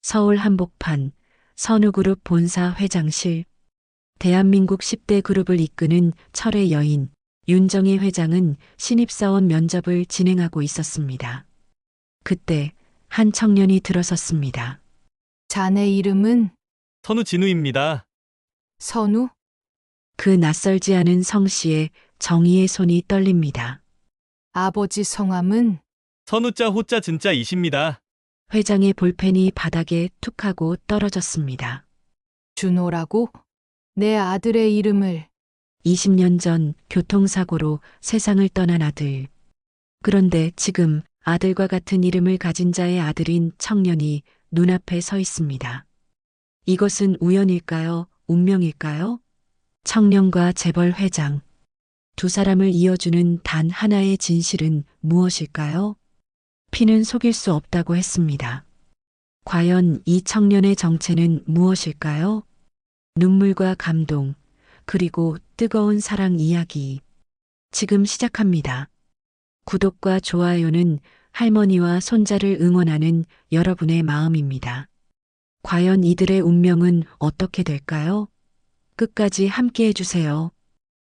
서울 한복판 선우그룹 본사 회장실. 대한민국 10대 그룹을 이끄는 철의 여인 윤정희 회장은 신입사원 면접을 진행하고 있었습니다. 그때 한 청년이 들어섰습니다. 자네 이름은 선우진우입니다. 선우? 그 낯설지 않은 성씨에 정희의 손이 떨립니다. 아버지 성함은? 선우자 호자 진짜 이십니다. 회장의 볼펜이 바닥에 툭 하고 떨어졌습니다. 준호라고? 내 아들의 이름을. 20년 전 교통사고로 세상을 떠난 아들. 그런데 지금 아들과 같은 이름을 가진 자의 아들인 청년이 눈앞에 서 있습니다. 이것은 우연일까요? 운명일까요? 청년과 재벌 회장. 두 사람을 이어주는 단 하나의 진실은 무엇일까요? 피는 속일 수 없다고 했습니다. 과연 이 청년의 정체는 무엇일까요? 눈물과 감동, 그리고 뜨거운 사랑 이야기. 지금 시작합니다. 구독과 좋아요는 할머니와 손자를 응원하는 여러분의 마음입니다. 과연 이들의 운명은 어떻게 될까요? 끝까지 함께 해주세요.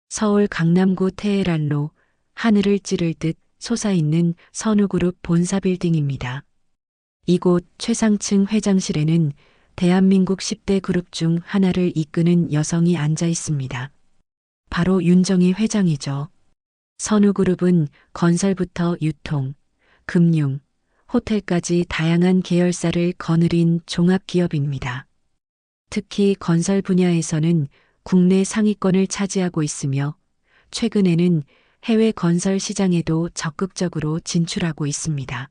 서울 강남구 테헤란로 하늘을 찌를 듯 솟아있는 선우그룹 본사 빌딩입니다. 이곳 최상층 회장실에는 대한민국 10대 그룹 중 하나를 이끄는 여성이 앉아 있습니다. 바로 윤정희 회장이죠. 선우그룹은 건설부터 유통, 금융, 호텔까지 다양한 계열사를 거느린 종합기업입니다. 특히 건설 분야에서는 국내 상위권을 차지하고 있으며 최근에는 해외 건설 시장에도 적극적으로 진출하고 있습니다.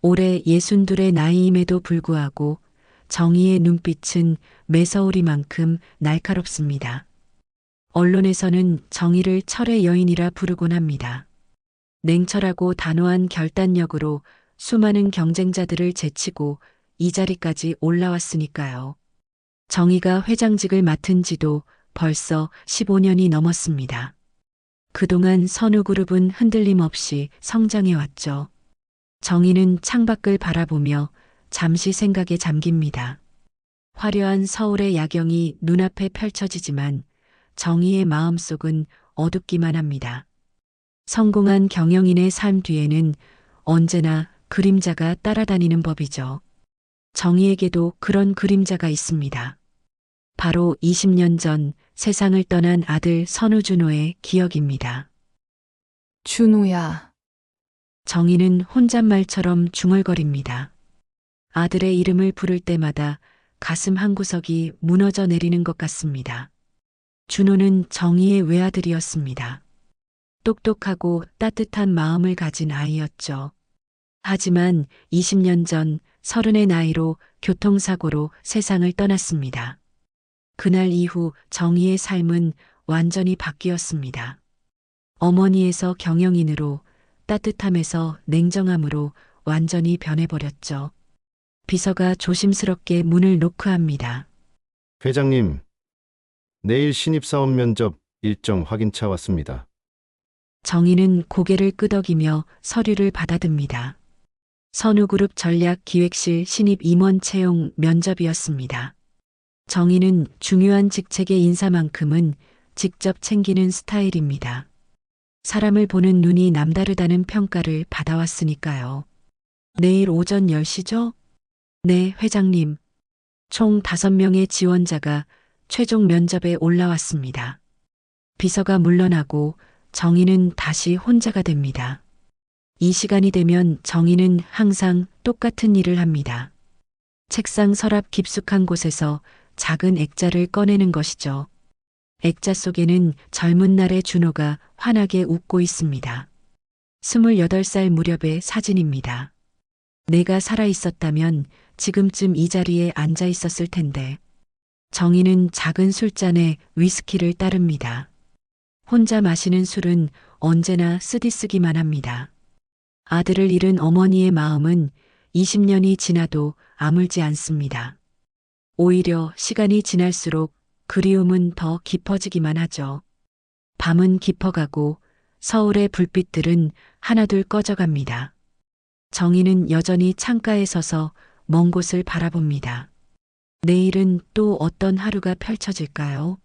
올해 62의 나이임에도 불구하고 정의의 눈빛은 매서우리만큼 날카롭습니다. 언론에서는 정의를 철의 여인이라 부르곤 합니다. 냉철하고 단호한 결단력으로 수많은 경쟁자들을 제치고 이 자리까지 올라왔으니까요. 정의가 회장직을 맡은 지도 벌써 15년이 넘었습니다. 그동안 선우그룹은 흔들림 없이 성장해왔죠. 정의는 창밖을 바라보며 잠시 생각에 잠깁니다. 화려한 서울의 야경이 눈앞에 펼쳐지지만 정의의 마음속은 어둡기만 합니다. 성공한 경영인의 삶 뒤에는 언제나 그림자가 따라다니는 법이죠. 정의에게도 그런 그림자가 있습니다. 바로 20년 전 세상을 떠난 아들 선우준호의 기억입니다. 준호야. 정의는 혼잣말처럼 중얼거립니다. 아들의 이름을 부를 때마다 가슴 한구석이 무너져 내리는 것 같습니다. 준호는 정의의 외아들이었습니다. 똑똑하고 따뜻한 마음을 가진 아이였죠. 하지만 20년 전 30의 나이로 교통사고로 세상을 떠났습니다. 그날 이후 정의의 삶은 완전히 바뀌었습니다. 어머니에서 경영인으로, 따뜻함에서 냉정함으로 완전히 변해버렸죠. 비서가 조심스럽게 문을 노크합니다. 회장님, 내일 신입사원 면접 일정 확인차 왔습니다. 정의는 고개를 끄덕이며 서류를 받아듭니다. 선우그룹 전략기획실 신입 임원 채용 면접이었습니다. 정의는 중요한 직책의 인사만큼은 직접 챙기는 스타일입니다. 사람을 보는 눈이 남다르다는 평가를 받아왔으니까요. 내일 오전 10시죠? 네, 회장님. 총 5명의 지원자가 최종 면접에 올라왔습니다. 비서가 물러나고 정의는 다시 혼자가 됩니다. 이 시간이 되면 정의는 항상 똑같은 일을 합니다. 책상 서랍 깊숙한 곳에서 작은 액자를 꺼내는 것이죠. 액자 속에는 젊은 날의 준호가 환하게 웃고 있습니다. 28살 무렵의 사진입니다. 내가 살아 있었다면 지금쯤 이 자리에 앉아 있었을 텐데. 정의는 작은 술잔에 위스키를 따릅니다. 혼자 마시는 술은 언제나 쓰디쓰기만 합니다. 아들을 잃은 어머니의 마음은 20년이 지나도 아물지 않습니다. 오히려 시간이 지날수록 그리움은 더 깊어지기만 하죠. 밤은 깊어가고 서울의 불빛들은 하나둘 꺼져갑니다. 정의는 여전히 창가에 서서 먼 곳을 바라봅니다. 내일은 또 어떤 하루가 펼쳐질까요?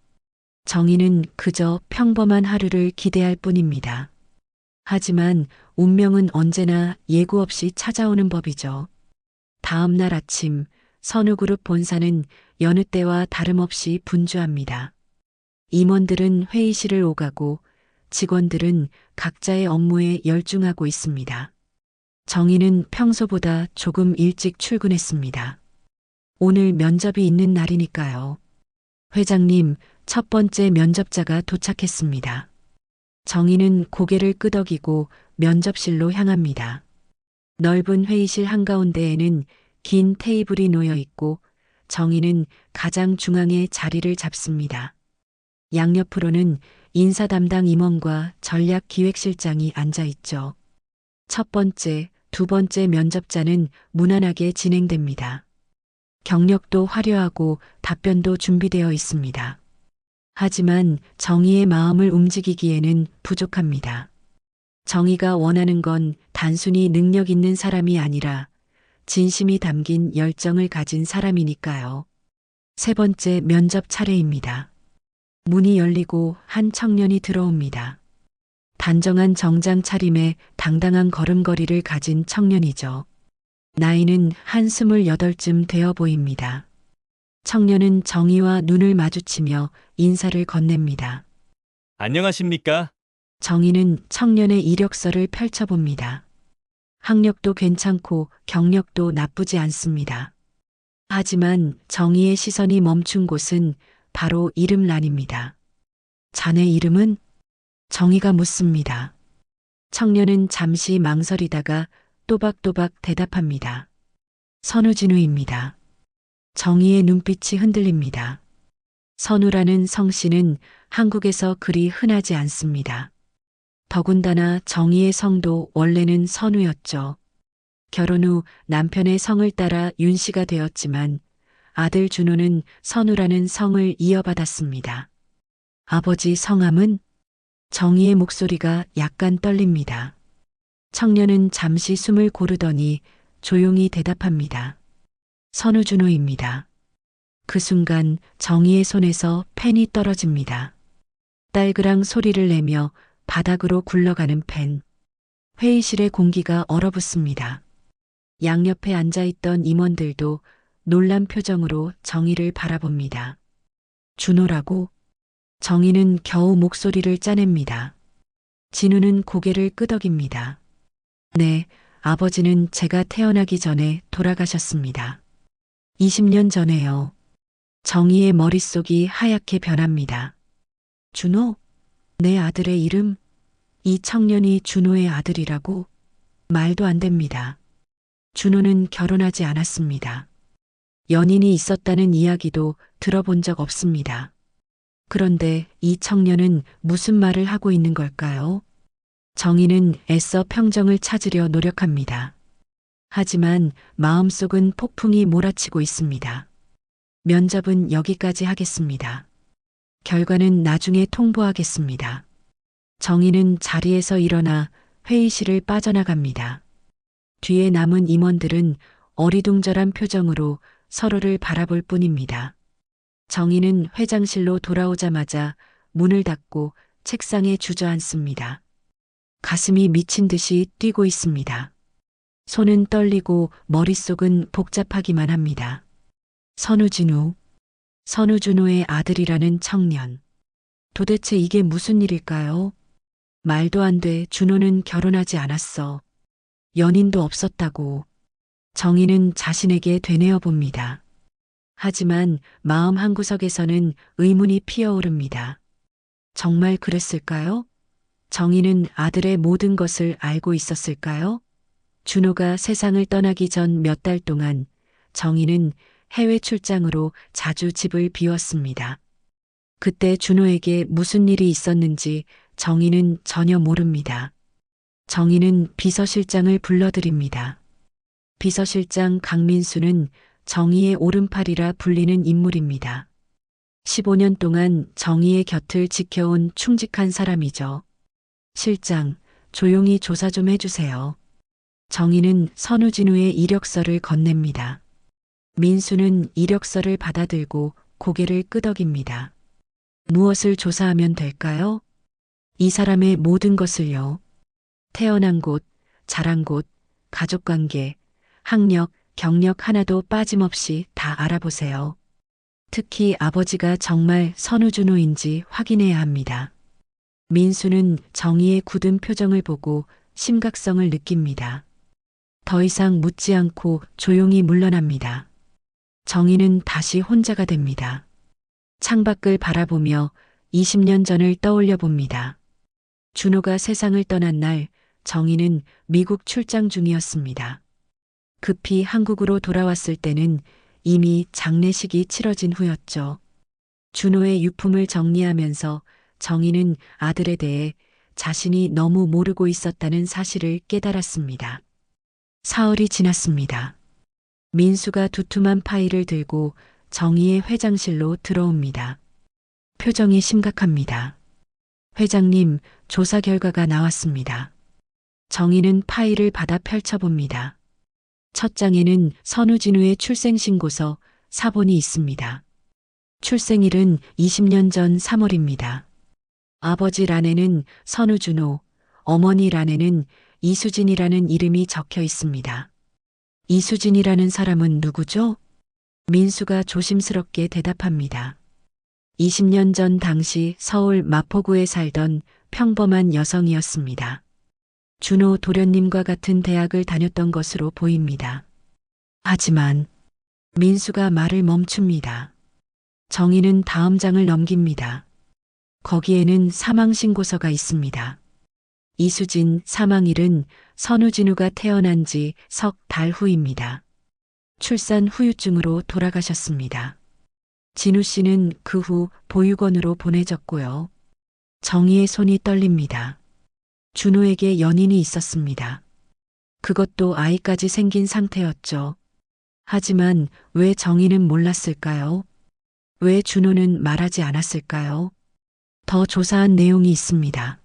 정희는 그저 평범한 하루를 기대할 뿐입니다. 하지만 운명은 언제나 예고 없이 찾아오는 법이죠. 다음 날 아침 선우그룹 본사는 여느 때와 다름없이 분주합니다. 임원들은 회의실을 오가고 직원들은 각자의 업무에 열중하고 있습니다. 정희는 평소보다 조금 일찍 출근했습니다. 오늘 면접이 있는 날이니까요. 회장님, 첫 번째 면접자가 도착했습니다. 정희는 고개를 끄덕이고 면접실로 향합니다. 넓은 회의실 한가운데에는 긴 테이블이 놓여 있고 정희는 가장 중앙에 자리를 잡습니다. 양옆으로는 인사 담당 임원과 전략기획실장이 앉아 있죠. 첫 번째, 두 번째 면접자는 무난하게 진행됩니다. 경력도 화려하고 답변도 준비되어 있습니다. 하지만 정희의 마음을 움직이기에는 부족합니다. 정희가 원하는 건 단순히 능력 있는 사람이 아니라 진심이 담긴 열정을 가진 사람이니까요. 세 번째 면접 차례입니다. 문이 열리고 한 청년이 들어옵니다. 단정한 정장 차림에 당당한 걸음걸이를 가진 청년이죠. 나이는 한 28쯤 되어 보입니다. 청년은 정희와 눈을 마주치며 인사를 건넵니다. 안녕하십니까? 정희는 청년의 이력서를 펼쳐봅니다. 학력도 괜찮고 경력도 나쁘지 않습니다. 하지만 정희의 시선이 멈춘 곳은 바로 이름란입니다. 자네 이름은? 정희가 묻습니다. 청년은 잠시 망설이다가 또박또박 대답합니다. 선우진우입니다. 정희의 눈빛이 흔들립니다. 선우라는 성씨는 한국에서 그리 흔하지 않습니다. 더군다나 정희의 성도 원래는 선우였죠. 결혼 후 남편의 성을 따라 윤씨가 되었지만 아들 준호는 선우라는 성을 이어받았습니다. 아버지 성함은? 정희의 목소리가 약간 떨립니다. 청년은 잠시 숨을 고르더니 조용히 대답합니다. 선우준호입니다. 그 순간 정희의 손에서 펜이 떨어집니다. 딸그랑 소리를 내며 바닥으로 굴러가는 펜. 회의실의 공기가 얼어붙습니다. 양옆에 앉아있던 임원들도 놀란 표정으로 정희를 바라봅니다. 준호라고? 정희는 겨우 목소리를 짜냅니다. 진우는 고개를 끄덕입니다. 네, 아버지는 제가 태어나기 전에 돌아가셨습니다. 20년 전에요. 정희의 머릿속이 하얗게 변합니다. 준호? 내 아들의 이름? 이 청년이 준호의 아들이라고? 말도 안 됩니다. 준호는 결혼하지 않았습니다. 연인이 있었다는 이야기도 들어본 적 없습니다. 그런데 이 청년은 무슨 말을 하고 있는 걸까요? 정희는 애써 평정을 찾으려 노력합니다. 하지만 마음속은 폭풍이 몰아치고 있습니다. 면접은 여기까지 하겠습니다. 결과는 나중에 통보하겠습니다. 정희는 자리에서 일어나 회의실을 빠져나갑니다. 뒤에 남은 임원들은 어리둥절한 표정으로 서로를 바라볼 뿐입니다. 정희는 회장실로 돌아오자마자 문을 닫고 책상에 주저앉습니다. 가슴이 미친 듯이 뛰고 있습니다. 손은 떨리고 머릿속은 복잡하기만 합니다. 선우진우, 선우준호의 아들이라는 청년. 도대체 이게 무슨 일일까요? 말도 안 돼. 준호는 결혼하지 않았어. 연인도 없었다고. 정희는 자신에게 되뇌어 봅니다. 하지만 마음 한구석에서는 의문이 피어오릅니다. 정말 그랬을까요? 정희는 아들의 모든 것을 알고 있었을까요? 준호가 세상을 떠나기 전 몇 달 동안 정희는 해외 출장으로 자주 집을 비웠습니다. 그때 준호에게 무슨 일이 있었는지 정희는 전혀 모릅니다. 정희는 비서실장을 불러들입니다. 비서실장 강민수는 정희의 오른팔이라 불리는 인물입니다. 15년 동안 정희의 곁을 지켜온 충직한 사람이죠. 실장, 조용히 조사 좀 해주세요. 정희는 선우진우의 이력서를 건넵니다. 민수는 이력서를 받아들고 고개를 끄덕입니다. 무엇을 조사하면 될까요? 이 사람의 모든 것을요. 태어난 곳, 자란 곳, 가족관계, 학력, 경력 하나도 빠짐없이 다 알아보세요. 특히 아버지가 정말 선우준호인지 확인해야 합니다. 민수는 정희의 굳은 표정을 보고 심각성을 느낍니다. 더 이상 묻지 않고 조용히 물러납니다. 정희는 다시 혼자가 됩니다. 창밖을 바라보며 20년 전을 떠올려 봅니다. 준호가 세상을 떠난 날 정희는 미국 출장 중이었습니다. 급히 한국으로 돌아왔을 때는 이미 장례식이 치러진 후였죠. 준호의 유품을 정리하면서 정희는 아들에 대해 자신이 너무 모르고 있었다는 사실을 깨달았습니다. 사흘이 지났습니다. 민수가 두툼한 파일을 들고 정희의 회장실로 들어옵니다. 표정이 심각합니다. 회장님, 조사 결과가 나왔습니다. 정희는 파일을 받아 펼쳐봅니다. 첫 장에는 선우진우의 출생신고서 사본이 있습니다. 출생일은 20년 전 3월입니다. 아버지 란에는 선우준호, 어머니 란에는 이수진이라는 이름이 적혀 있습니다. 이수진이라는 사람은 누구죠? 민수가 조심스럽게 대답합니다. 20년 전 당시 서울 마포구에 살던 평범한 여성이었습니다. 준호 도련님과 같은 대학을 다녔던 것으로 보입니다. 하지만 민수가 말을 멈춥니다. 정희는 다음 장을 넘깁니다. 거기에는 사망신고서가 있습니다. 이수진 사망일은 선우진우가 태어난 지 석 달 후입니다. 출산 후유증으로 돌아가셨습니다. 진우 씨는 그 후 보육원으로 보내졌고요. 정희의 손이 떨립니다. 준호에게 연인이 있었습니다. 그것도 아이까지 생긴 상태였죠. 하지만 왜 정희는 몰랐을까요? 왜 준호는 말하지 않았을까요? 더 조사한 내용이 있습니다.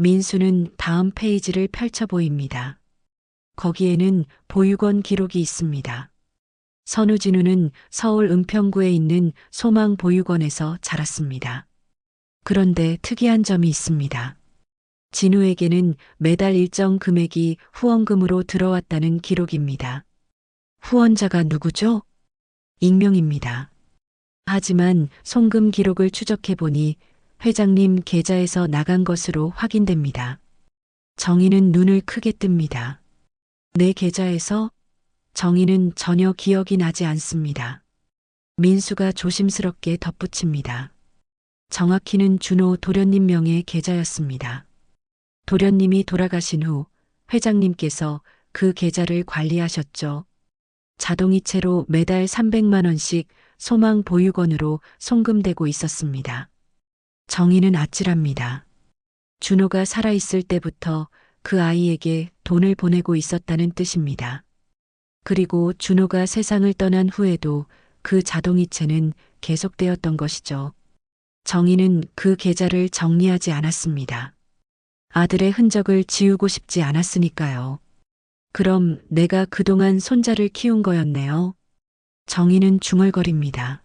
민수는 다음 페이지를 펼쳐 보입니다. 거기에는 보육원 기록이 있습니다. 선우진우는 서울 은평구에 있는 소망보육원에서 자랐습니다. 그런데 특이한 점이 있습니다. 진우에게는 매달 일정 금액이 후원금으로 들어왔다는 기록입니다. 후원자가 누구죠? 익명입니다. 하지만 송금 기록을 추적해 보니 회장님 계좌에서 나간 것으로 확인됩니다. 정희는 눈을 크게 뜹니다. 내 계좌에서? 정희는 전혀 기억이 나지 않습니다. 민수가 조심스럽게 덧붙입니다. 정확히는 준호 도련님 명의 계좌였습니다. 도련님이 돌아가신 후 회장님께서 그 계좌를 관리하셨죠. 자동이체로 매달 300만 원씩 소망보육원으로 송금되고 있었습니다. 정희는 아찔합니다. 준호가 살아있을 때부터 그 아이에게 돈을 보내고 있었다는 뜻입니다. 그리고 준호가 세상을 떠난 후에도 그 자동이체는 계속되었던 것이죠. 정희는 그 계좌를 정리하지 않았습니다. 아들의 흔적을 지우고 싶지 않았으니까요. 그럼 내가 그동안 손자를 키운 거였네요. 정희는 중얼거립니다.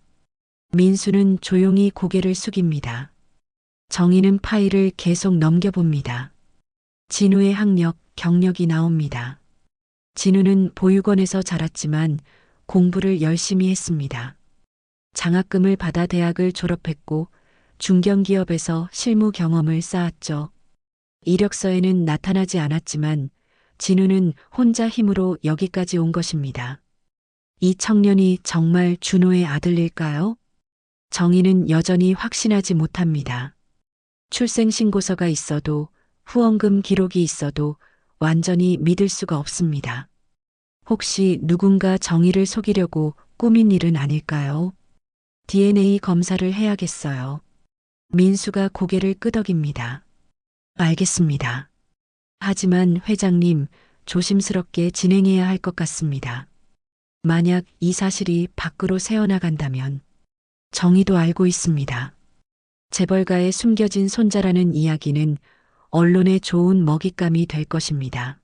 민수는 조용히 고개를 숙입니다. 정희는 파일을 계속 넘겨봅니다. 진우의 학력, 경력이 나옵니다. 진우는 보육원에서 자랐지만 공부를 열심히 했습니다. 장학금을 받아 대학을 졸업했고 중견기업에서 실무 경험을 쌓았죠. 이력서에는 나타나지 않았지만 진우는 혼자 힘으로 여기까지 온 것입니다. 이 청년이 정말 준호의 아들일까요? 정희는 여전히 확신하지 못합니다. 출생신고서가 있어도 후원금 기록이 있어도 완전히 믿을 수가 없습니다. 혹시 누군가 정희를 속이려고 꾸민 일은 아닐까요? DNA 검사를 해야겠어요. 민수가 고개를 끄덕입니다. 알겠습니다. 하지만 회장님, 조심스럽게 진행해야 할 것 같습니다. 만약 이 사실이 밖으로 새어나간다면 정희도 알고 있습니다. 재벌가에 숨겨진 손자라는 이야기는 언론에 좋은 먹잇감이 될 것입니다.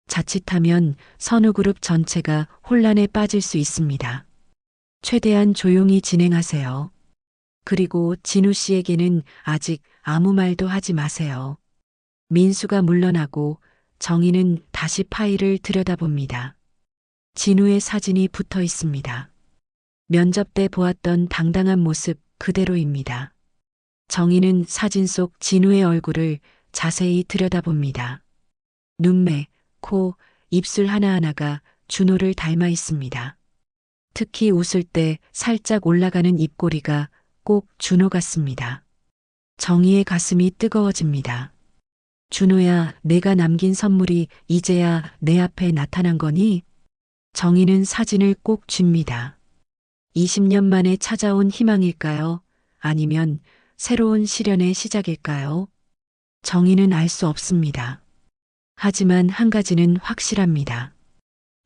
자칫하면 선우그룹 전체가 혼란에 빠질 수 있습니다. 최대한 조용히 진행하세요. 그리고 진우 씨에게는 아직 아무 말도 하지 마세요. 민수가 물러나고 정희는 다시 파일을 들여다봅니다. 진우의 사진이 붙어 있습니다. 면접 때 보았던 당당한 모습 그대로입니다. 정희는 사진 속 진우의 얼굴을 자세히 들여다봅니다. 눈매, 코, 입술 하나하나가 준호를 닮아 있습니다. 특히 웃을 때 살짝 올라가는 입꼬리가 꼭 준호 같습니다. 정희의 가슴이 뜨거워집니다. 준호야, 내가 남긴 선물이 이제야 내 앞에 나타난 거니? 정희는 사진을 꼭 쥡니다. 20년 만에 찾아온 희망일까요? 아니면 새로운 시련의 시작일까요? 정희는 알 수 없습니다. 하지만 한 가지는 확실합니다.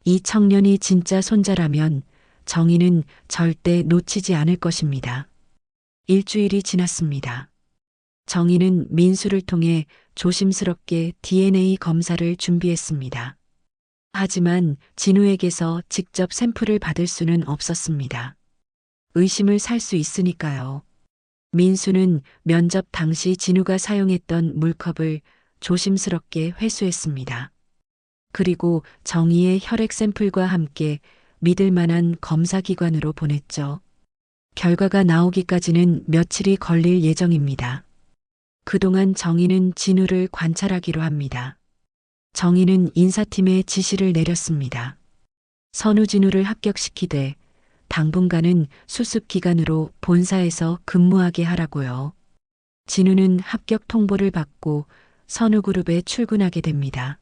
이 청년이 진짜 손자라면 정희는 절대 놓치지 않을 것입니다. 일주일이 지났습니다. 정희는 민수를 통해 조심스럽게 DNA 검사를 준비했습니다. 하지만 진우에게서 직접 샘플을 받을 수는 없었습니다. 의심을 살 수 있으니까요. 민수는 면접 당시 진우가 사용했던 물컵을 조심스럽게 회수했습니다. 그리고 정희의 혈액 샘플과 함께 믿을 만한 검사기관으로 보냈죠. 결과가 나오기까지는 며칠이 걸릴 예정입니다. 그동안 정희는 진우를 관찰하기로 합니다. 정희는 인사팀에 지시를 내렸습니다. 선우진우를 합격시키되 당분간은 수습 기간으로 본사에서 근무하게 하라고요. 진우는 합격 통보를 받고 선우그룹에 출근하게 됩니다.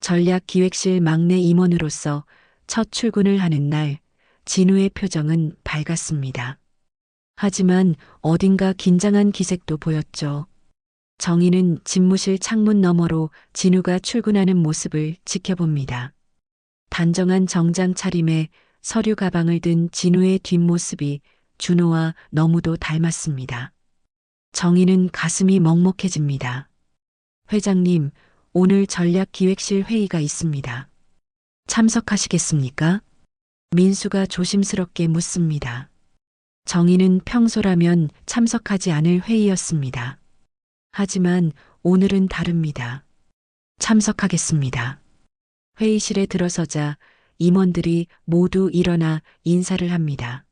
전략기획실 막내 임원으로서 첫 출근을 하는 날 진우의 표정은 밝았습니다. 하지만 어딘가 긴장한 기색도 보였죠. 정희는 집무실 창문 너머로 진우가 출근하는 모습을 지켜봅니다. 단정한 정장 차림에 서류 가방을 든 진우의 뒷모습이 준호와 너무도 닮았습니다. 정희는 가슴이 먹먹해집니다. 회장님, 오늘 전략기획실 회의가 있습니다. 참석하시겠습니까? 민수가 조심스럽게 묻습니다. 정희는 평소라면 참석하지 않을 회의였습니다. 하지만 오늘은 다릅니다. 참석하겠습니다. 회의실에 들어서자 임원들이 모두 일어나 인사를 합니다.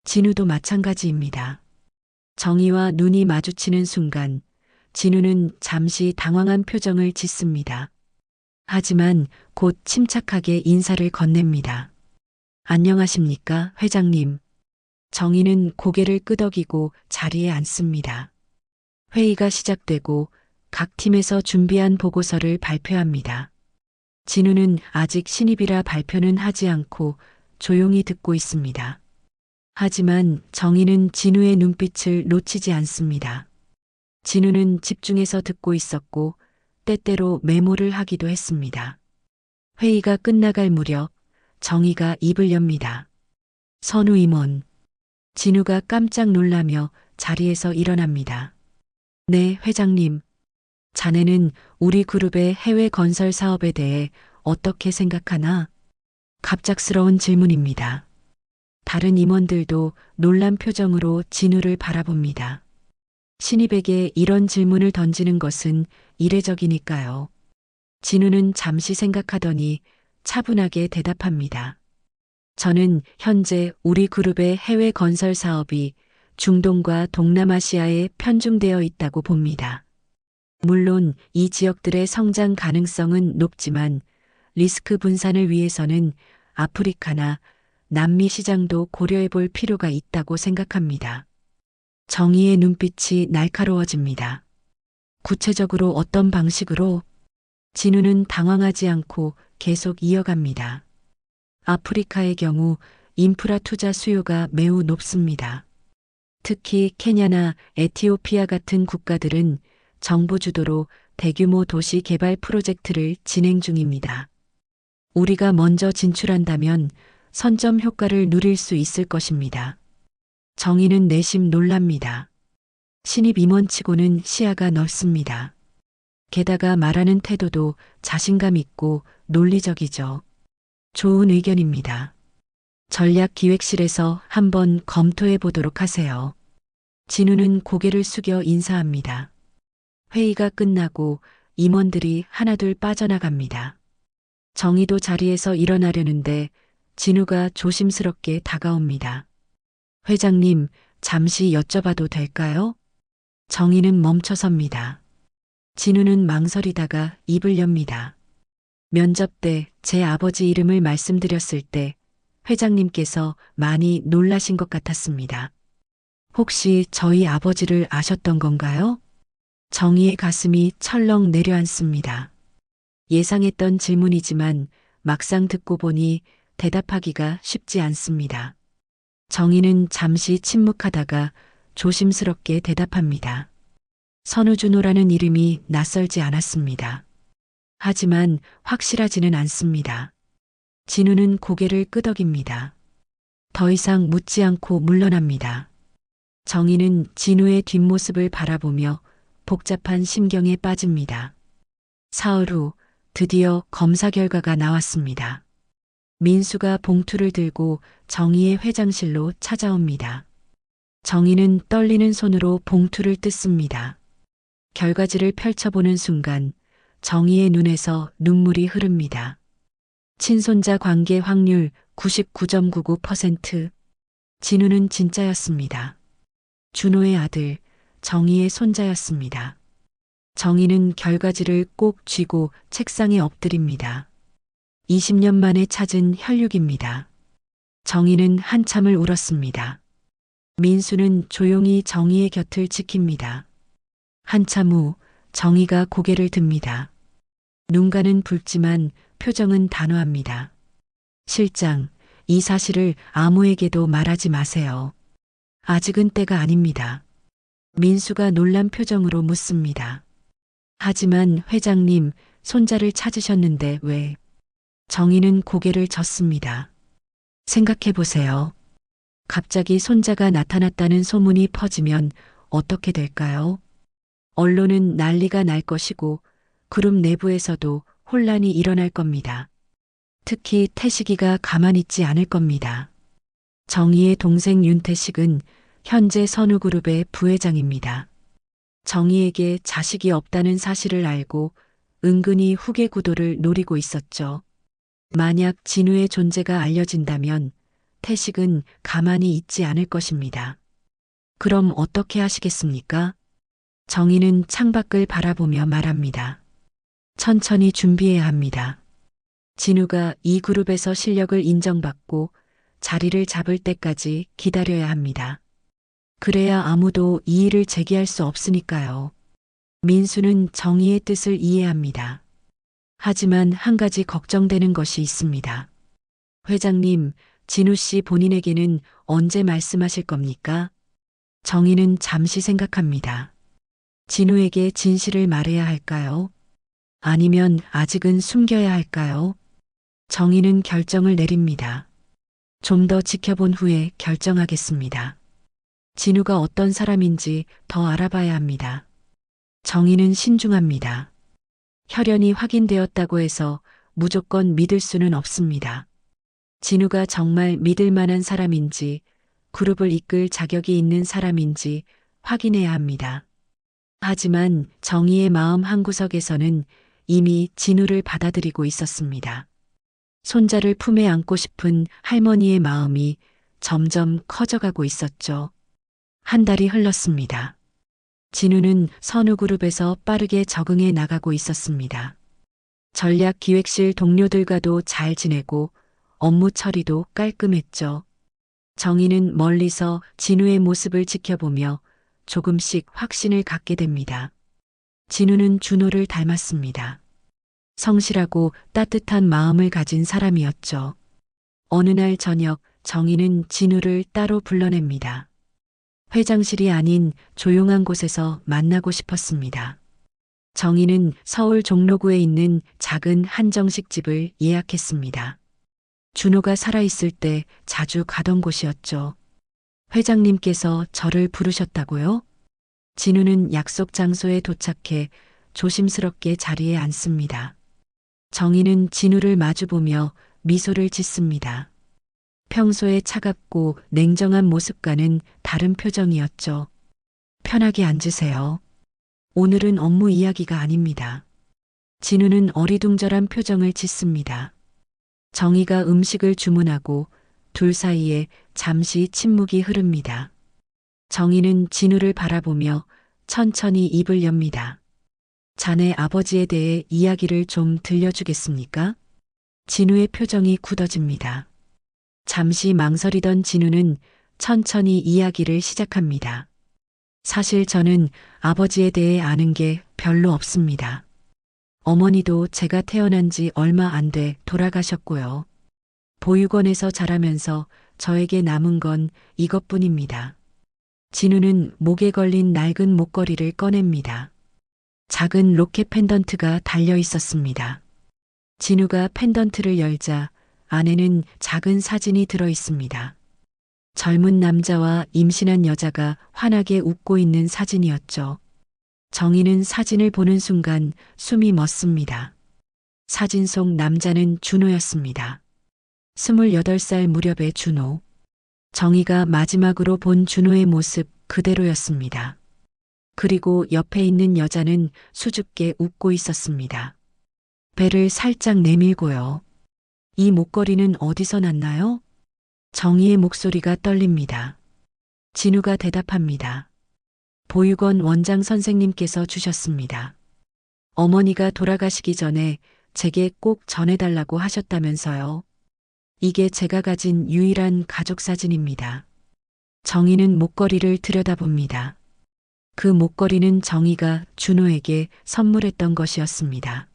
진우도 마찬가지입니다. 정희와 눈이 마주치는 순간 진우는 잠시 당황한 표정을 짓습니다. 하지만 곧 침착하게 인사를 건넵니다. 안녕하십니까, 회장님. 정희는 고개를 끄덕이고 자리에 앉습니다. 회의가 시작되고 각 팀에서 준비한 보고서를 발표합니다. 진우는 아직 신입이라 발표는 하지 않고 조용히 듣고 있습니다. 하지만 정희는 진우의 눈빛을 놓치지 않습니다. 진우는 집중해서 듣고 있었고 때때로 메모를 하기도 했습니다. 회의가 끝나갈 무렵 정희가 입을 엽니다. 선우 임원. 진우가 깜짝 놀라며 자리에서 일어납니다. 네, 회장님. 자네는 우리 그룹의 해외 건설 사업에 대해 어떻게 생각하나? 갑작스러운 질문입니다. 다른 임원들도 놀란 표정으로 진우를 바라봅니다. 신입에게 이런 질문을 던지는 것은 이례적이니까요. 진우는 잠시 생각하더니 차분하게 대답합니다. 저는 현재 우리 그룹의 해외 건설 사업이 중동과 동남아시아에 편중되어 있다고 봅니다. 물론 이 지역들의 성장 가능성은 높지만 리스크 분산을 위해서는 아프리카나 남미 시장도 고려해 볼 필요가 있다고 생각합니다. 정희의 눈빛이 날카로워집니다. 구체적으로 어떤 방식으로? 진우는 당황하지 않고 계속 이어갑니다. 아프리카의 경우 인프라 투자 수요가 매우 높습니다. 특히 케냐나 에티오피아 같은 국가들은 정부 주도로 대규모 도시 개발 프로젝트를 진행 중입니다. 우리가 먼저 진출한다면 선점 효과를 누릴 수 있을 것입니다. 정희는 내심 놀랍니다. 신입 임원치고는 시야가 넓습니다. 게다가 말하는 태도도 자신감 있고 논리적이죠. 좋은 의견입니다. 전략기획실에서 한번 검토해 보도록 하세요. 진우는 고개를 숙여 인사합니다. 회의가 끝나고 임원들이 하나둘 빠져나갑니다. 정희도 자리에서 일어나려는데 진우가 조심스럽게 다가옵니다. 회장님, 잠시 여쭤봐도 될까요? 정희는 멈춰섭니다. 진우는 망설이다가 입을 엽니다. 면접 때 제 아버지 이름을 말씀드렸을 때 회장님께서 많이 놀라신 것 같았습니다. 혹시 저희 아버지를 아셨던 건가요? 정희의 가슴이 철렁 내려앉습니다. 예상했던 질문이지만 막상 듣고 보니 대답하기가 쉽지 않습니다. 정희는 잠시 침묵하다가 조심스럽게 대답합니다. 선우준호라는 이름이 낯설지 않았습니다. 하지만 확실하지는 않습니다. 진우는 고개를 끄덕입니다. 더 이상 묻지 않고 물러납니다. 정희는 진우의 뒷모습을 바라보며 복잡한 심경에 빠집니다. 사흘 후 드디어 검사 결과가 나왔습니다. 민수가 봉투를 들고 정희의 회장실로 찾아옵니다. 정희는 떨리는 손으로 봉투를 뜯습니다. 결과지를 펼쳐보는 순간 정희의 눈에서 눈물이 흐릅니다. 친손자 관계 확률 99.99%. 진우는 진짜였습니다. 준호의 아들, 정희의 손자였습니다. 정희는 결과지를 꼭 쥐고 책상에 엎드립니다. 20년 만에 찾은 혈육입니다. 정희는 한참을 울었습니다. 민수는 조용히 정희의 곁을 지킵니다. 한참 후 정희가 고개를 듭니다. 눈가는 붉지만 표정은 단호합니다. 실장, 이 사실을 아무에게도 말하지 마세요. 아직은 때가 아닙니다. 민수가 놀란 표정으로 묻습니다. 하지만 회장님, 손자를 찾으셨는데 왜? 정희는 고개를 젓습니다. 생각해 보세요. 갑자기 손자가 나타났다는 소문이 퍼지면 어떻게 될까요? 언론은 난리가 날 것이고 그룹 내부에서도 혼란이 일어날 겁니다. 특히 태식이가 가만히 있지 않을 겁니다. 정희의 동생 윤태식은 현재 선우그룹의 부회장입니다. 정희에게 자식이 없다는 사실을 알고 은근히 후계 구도를 노리고 있었죠. 만약 진우의 존재가 알려진다면 태식은 가만히 있지 않을 것입니다. 그럼 어떻게 하시겠습니까? 정희는 창밖을 바라보며 말합니다. 천천히 준비해야 합니다. 진우가 이 그룹에서 실력을 인정받고 자리를 잡을 때까지 기다려야 합니다. 그래야 아무도 이의를 제기할 수 없으니까요. 민수는 정희의 뜻을 이해합니다. 하지만 한 가지 걱정되는 것이 있습니다. 회장님, 진우 씨 본인에게는 언제 말씀하실 겁니까? 정희는 잠시 생각합니다. 진우에게 진실을 말해야 할까요? 아니면 아직은 숨겨야 할까요? 정희는 결정을 내립니다. 좀 더 지켜본 후에 결정하겠습니다. 진우가 어떤 사람인지 더 알아봐야 합니다. 정희는 신중합니다. 혈연이 확인되었다고 해서 무조건 믿을 수는 없습니다. 진우가 정말 믿을 만한 사람인지, 그룹을 이끌 자격이 있는 사람인지 확인해야 합니다. 하지만 정희의 마음 한구석에서는 이미 진우를 받아들이고 있었습니다. 손자를 품에 안고 싶은 할머니의 마음이 점점 커져가고 있었죠. 한 달이 흘렀습니다. 진우는 선우그룹에서 빠르게 적응해 나가고 있었습니다. 전략기획실 동료들과도 잘 지내고 업무 처리도 깔끔했죠. 정희는 멀리서 진우의 모습을 지켜보며 조금씩 확신을 갖게 됩니다. 진우는 준호를 닮았습니다. 성실하고 따뜻한 마음을 가진 사람이었죠. 어느 날 저녁 정희는 진우를 따로 불러냅니다. 회장실이 아닌 조용한 곳에서 만나고 싶었습니다. 정희는 서울 종로구에 있는 작은 한정식집을 예약했습니다. 준호가 살아있을 때 자주 가던 곳이었죠. 회장님께서 저를 부르셨다고요? 진우는 약속 장소에 도착해 조심스럽게 자리에 앉습니다. 정희는 진우를 마주보며 미소를 짓습니다. 평소에 차갑고 냉정한 모습과는 다른 표정이었죠. 편하게 앉으세요. 오늘은 업무 이야기가 아닙니다. 진우는 어리둥절한 표정을 짓습니다. 정희가 음식을 주문하고 둘 사이에 잠시 침묵이 흐릅니다. 정희는 진우를 바라보며 천천히 입을 엽니다. 자네 아버지에 대해 이야기를 좀 들려주겠습니까? 진우의 표정이 굳어집니다. 잠시 망설이던 진우는 천천히 이야기를 시작합니다. 사실 저는 아버지에 대해 아는 게 별로 없습니다. 어머니도 제가 태어난 지 얼마 안 돼 돌아가셨고요. 보육원에서 자라면서 저에게 남은 건 이것뿐입니다. 진우는 목에 걸린 낡은 목걸이를 꺼냅니다. 작은 로켓 펜던트가 달려 있었습니다. 진우가 펜던트를 열자 안에는 작은 사진이 들어 있습니다. 젊은 남자와 임신한 여자가 환하게 웃고 있는 사진이었죠. 정희는 사진을 보는 순간 숨이 멎습니다. 사진 속 남자는 준호였습니다. 28살 무렵의 준호. 정희가 마지막으로 본 준호의 모습 그대로였습니다. 그리고 옆에 있는 여자는 수줍게 웃고 있었습니다. 배를 살짝 내밀고요. 이 목걸이는 어디서 났나요? 정희의 목소리가 떨립니다. 진우가 대답합니다. 보육원 원장 선생님께서 주셨습니다. 어머니가 돌아가시기 전에 제게 꼭 전해달라고 하셨다면서요. 이게 제가 가진 유일한 가족 사진입니다. 정희는 목걸이를 들여다봅니다. 그 목걸이는 정희가 준호에게 선물했던 것이었습니다.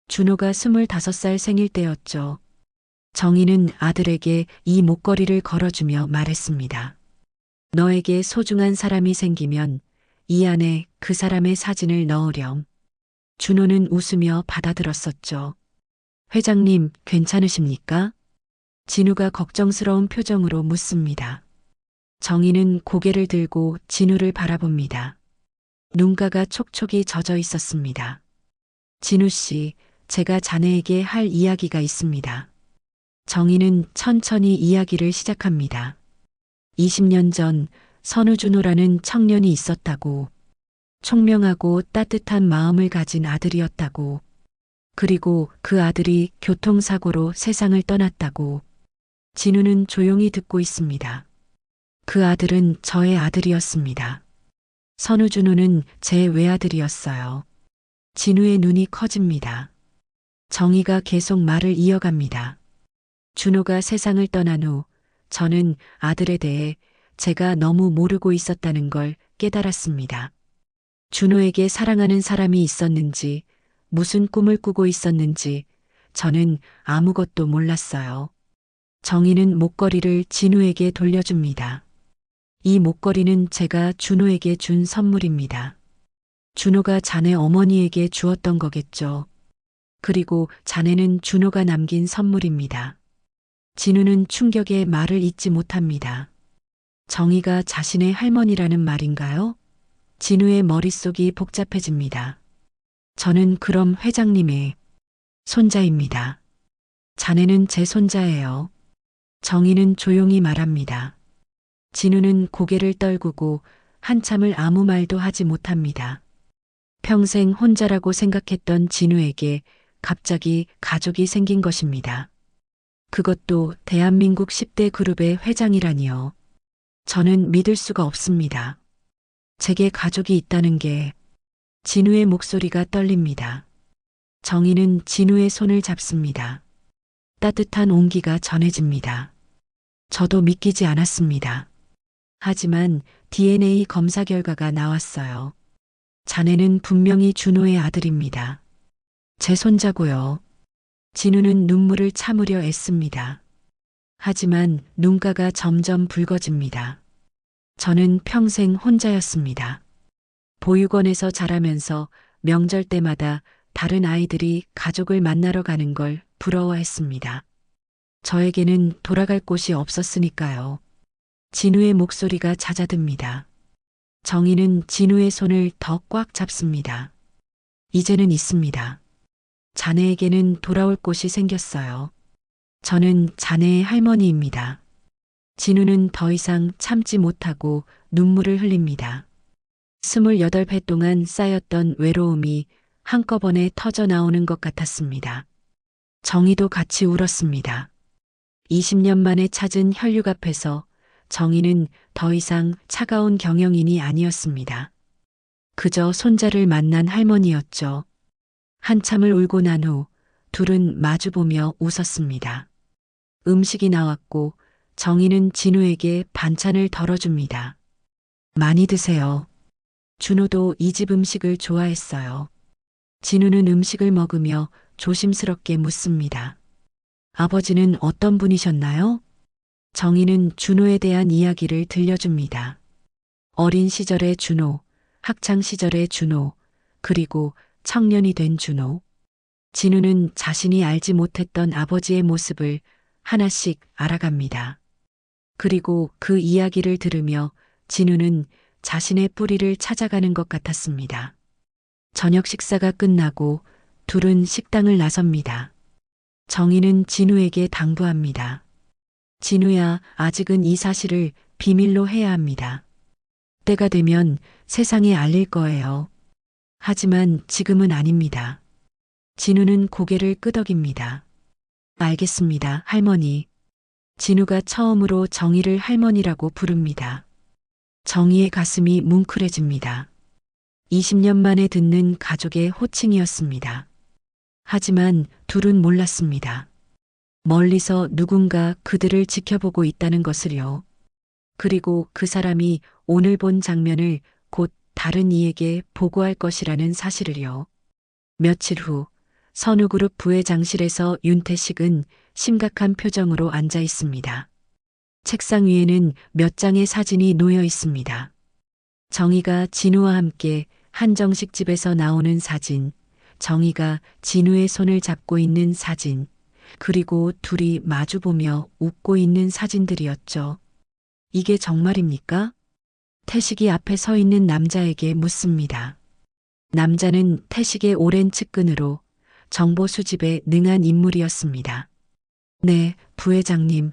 준호가 25살 생일 때였죠. 정희는 아들에게 이 목걸이를 걸어주며 말했습니다. 너에게 소중한 사람이 생기면 이 안에 그 사람의 사진을 넣으렴. 준호는 웃으며 받아들었었죠. 회장님, 괜찮으십니까? 진우가 걱정스러운 표정으로 묻습니다. 정희는 고개를 들고 진우를 바라봅니다. 눈가가 촉촉이 젖어 있었습니다. 진우 씨, 제가 자네에게 할 이야기가 있습니다. 정희는 천천히 이야기를 시작합니다. 20년 전 선우준호라는 청년이 있었다고. 총명하고 따뜻한 마음을 가진 아들이었다고. 그리고 그 아들이 교통사고로 세상을 떠났다고. 진우는 조용히 듣고 있습니다. 그 아들은 저의 아들이었습니다. 선우준호는 제 외아들이었어요. 진우의 눈이 커집니다. 정희가 계속 말을 이어갑니다. 준호가 세상을 떠난 후 저는 아들에 대해 제가 너무 모르고 있었다는 걸 깨달았습니다. 준호에게 사랑하는 사람이 있었는지, 무슨 꿈을 꾸고 있었는지 저는 아무것도 몰랐어요. 정희는 목걸이를 진우에게 돌려줍니다. 이 목걸이는 제가 준호에게 준 선물입니다. 준호가 자네 어머니에게 주었던 거겠죠. 그리고 자네는 준호가 남긴 선물입니다. 진우는 충격에 말을 잇지 못합니다. 정희가 자신의 할머니라는 말인가요? 진우의 머릿속이 복잡해집니다. 저는 그럼 회장님의 손자입니다. 자네는 제 손자예요. 정희는 조용히 말합니다. 진우는 고개를 떨구고 한참을 아무 말도 하지 못합니다. 평생 혼자라고 생각했던 진우에게 갑자기 가족이 생긴 것입니다. 그것도 대한민국 10대 그룹의 회장이라니요. 저는 믿을 수가 없습니다. 제게 가족이 있다는 게. 진우의 목소리가 떨립니다. 정희는 진우의 손을 잡습니다. 따뜻한 온기가 전해집니다. 저도 믿기지 않았습니다. 하지만 DNA 검사 결과가 나왔어요. 자네는 분명히 준호의 아들입니다. 제 손자고요. 진우는 눈물을 참으려 애씁니다. 하지만 눈가가 점점 붉어집니다. 저는 평생 혼자였습니다. 보육원에서 자라면서 명절 때마다 다른 아이들이 가족을 만나러 가는 걸 부러워했습니다. 저에게는 돌아갈 곳이 없었으니까요. 진우의 목소리가 잦아듭니다. 정희는 진우의 손을 더 꽉 잡습니다. 이제는 있습니다. 자네에게는 돌아올 곳이 생겼어요. 저는 자네의 할머니입니다. 진우는 더 이상 참지 못하고 눈물을 흘립니다. 28회 동안 쌓였던 외로움이 한꺼번에 터져 나오는 것 같았습니다. 정희도 같이 울었습니다. 20년 만에 찾은 혈육 앞에서 정희는 더 이상 차가운 경영인이 아니었습니다. 그저 손자를 만난 할머니였죠. 한참을 울고 난 후 둘은 마주보며 웃었습니다. 음식이 나왔고 정희는 진우에게 반찬을 덜어줍니다. 많이 드세요. 준호도 이 집 음식을 좋아했어요. 진우는 음식을 먹으며 조심스럽게 묻습니다. 아버지는 어떤 분이셨나요? 정희는 준호에 대한 이야기를 들려줍니다. 어린 시절의 준호, 학창 시절의 준호, 그리고 청년이 된 준호. 진우는 자신이 알지 못했던 아버지의 모습을 하나씩 알아갑니다. 그리고 그 이야기를 들으며 진우는 자신의 뿌리를 찾아가는 것 같았습니다. 저녁 식사가 끝나고 둘은 식당을 나섭니다. 정희는 진우에게 당부합니다. 진우야, 아직은 이 사실을 비밀로 해야 합니다. 때가 되면 세상에 알릴 거예요. 하지만 지금은 아닙니다. 진우는 고개를 끄덕입니다. 알겠습니다, 할머니. 진우가 처음으로 정희를 할머니라고 부릅니다. 정희의 가슴이 뭉클해집니다. 20년 만에 듣는 가족의 호칭이었습니다. 하지만 둘은 몰랐습니다. 멀리서 누군가 그들을 지켜보고 있다는 것을요. 그리고 그 사람이 오늘 본 장면을 곧 다른 이에게 보고할 것이라는 사실을요. 며칠 후 선우그룹 부회장실에서 윤태식은 심각한 표정으로 앉아 있습니다. 책상 위에는 몇 장의 사진이 놓여 있습니다. 정희가 진우와 함께 한정식 집에서 나오는 사진, 정희가 진우의 손을 잡고 있는 사진, 그리고 둘이 마주보며 웃고 있는 사진들이었죠. 이게 정말입니까? 태식이 앞에 서 있는 남자에게 묻습니다. 남자는 태식의 오랜 측근으로 정보 수집에 능한 인물이었습니다. 네, 부회장님.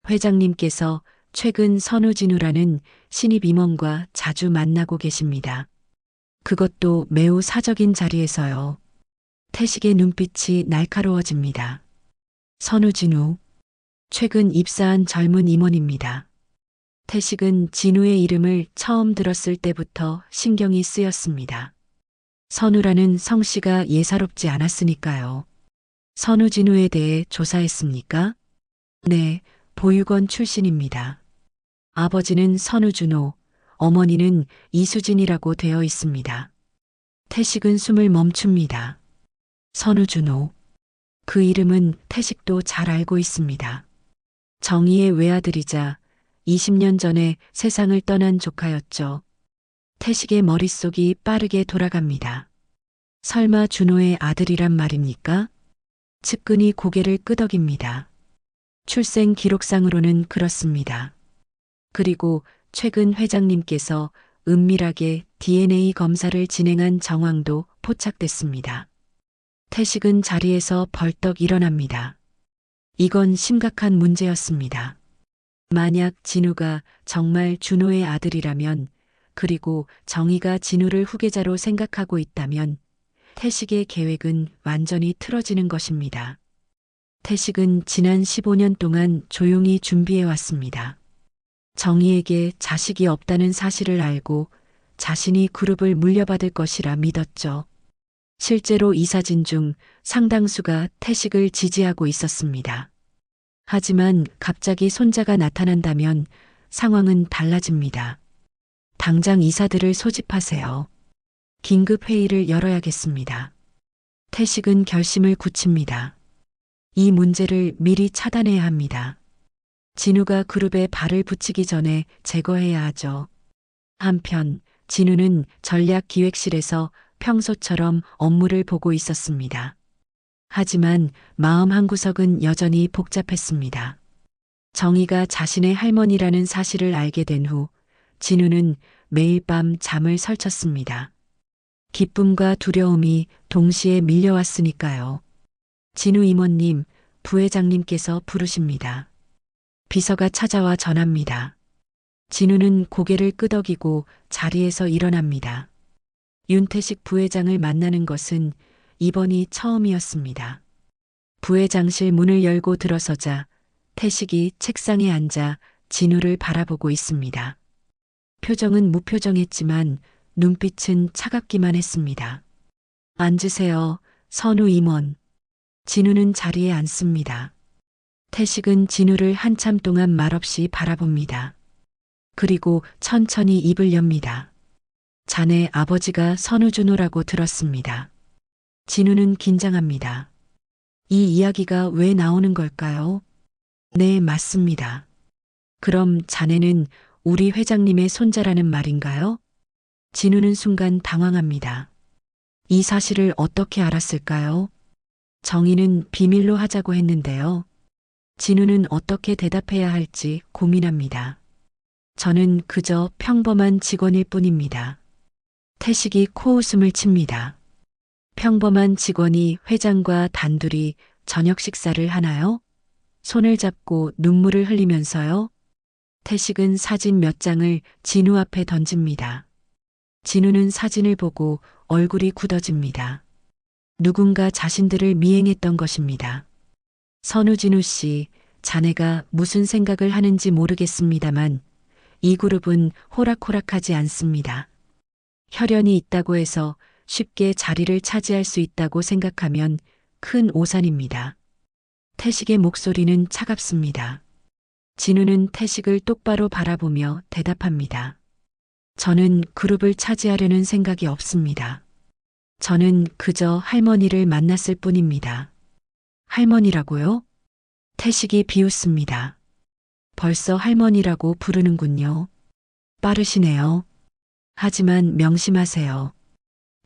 회장님께서 최근 선우진우라는 신입 임원과 자주 만나고 계십니다. 그것도 매우 사적인 자리에서요. 태식의 눈빛이 날카로워집니다. 선우진우. 최근 입사한 젊은 임원입니다. 태식은 진우의 이름을 처음 들었을 때부터 신경이 쓰였습니다. 선우라는 성씨가 예사롭지 않았으니까요. 선우진우에 대해 조사했습니까? 네, 보육원 출신입니다. 아버지는 선우준호, 어머니는 이수진이라고 되어 있습니다. 태식은 숨을 멈춥니다. 선우준호. 그 이름은 태식도 잘 알고 있습니다. 정희의 외아들이자 20년 전에 세상을 떠난 조카였죠. 태식의 머릿속이 빠르게 돌아갑니다. 설마 준호의 아들이란 말입니까? 측근이 고개를 끄덕입니다. 출생 기록상으로는 그렇습니다. 그리고 최근 회장님께서 은밀하게 DNA 검사를 진행한 정황도 포착됐습니다. 태식은 자리에서 벌떡 일어납니다. 이건 심각한 문제였습니다. 만약 진우가 정말 준호의 아들이라면, 그리고 정희가 진우를 후계자로 생각하고 있다면 태식의 계획은 완전히 틀어지는 것입니다. 태식은 지난 15년 동안 조용히 준비해 왔습니다. 정희에게 자식이 없다는 사실을 알고 자신이 그룹을 물려받을 것이라 믿었죠. 실제로 이 사진 중 상당수가 태식을 지지하고 있었습니다. 하지만 갑자기 손자가 나타난다면 상황은 달라집니다. 당장 이사들을 소집하세요. 긴급 회의를 열어야겠습니다. 태식은 결심을 굳힙니다. 이 문제를 미리 차단해야 합니다. 진우가 그룹에 발을 붙이기 전에 제거해야 하죠. 한편 진우는 전략기획실에서 평소처럼 업무를 보고 있었습니다. 하지만 마음 한구석은 여전히 복잡했습니다. 정희가 자신의 할머니라는 사실을 알게 된 후 진우는 매일 밤 잠을 설쳤습니다. 기쁨과 두려움이 동시에 밀려왔으니까요. 진우 이모님, 부회장님께서 부르십니다. 비서가 찾아와 전합니다. 진우는 고개를 끄덕이고 자리에서 일어납니다. 윤태식 부회장을 만나는 것은 이번이 처음이었습니다. 부회장실 문을 열고 들어서자 태식이 책상에 앉아 진우를 바라보고 있습니다. 표정은 무표정했지만 눈빛은 차갑기만 했습니다. 앉으세요, 선우 임원. 진우는 자리에 앉습니다. 태식은 진우를 한참 동안 말없이 바라봅니다. 그리고 천천히 입을 엽니다. 자네 아버지가 선우준호라고 들었습니다. 진우는 긴장합니다. 이 이야기가 왜 나오는 걸까요? 네, 맞습니다. 그럼 자네는 우리 회장님의 손자라는 말인가요? 진우는 순간 당황합니다. 이 사실을 어떻게 알았을까요? 정의는 비밀로 하자고 했는데요. 진우는 어떻게 대답해야 할지 고민합니다. 저는 그저 평범한 직원일 뿐입니다. 태식이 코웃음을 칩니다. 평범한 직원이 회장과 단둘이 저녁 식사를 하나요? 손을 잡고 눈물을 흘리면서요. 태식은 사진 몇 장을 진우 앞에 던집니다. 진우는 사진을 보고 얼굴이 굳어집니다. 누군가 자신들을 미행했던 것입니다. 선우진우 씨, 자네가 무슨 생각을 하는지 모르겠습니다만 이 그룹은 호락호락하지 않습니다. 혈연이 있다고 해서 쉽게 자리를 차지할 수 있다고 생각하면 큰 오산입니다. 태식의 목소리는 차갑습니다. 진우는 태식을 똑바로 바라보며 대답합니다. 저는 그룹을 차지하려는 생각이 없습니다. 저는 그저 할머니를 만났을 뿐입니다. 할머니라고요? 태식이 비웃습니다. 벌써 할머니라고 부르는군요. 빠르시네요. 하지만 명심하세요.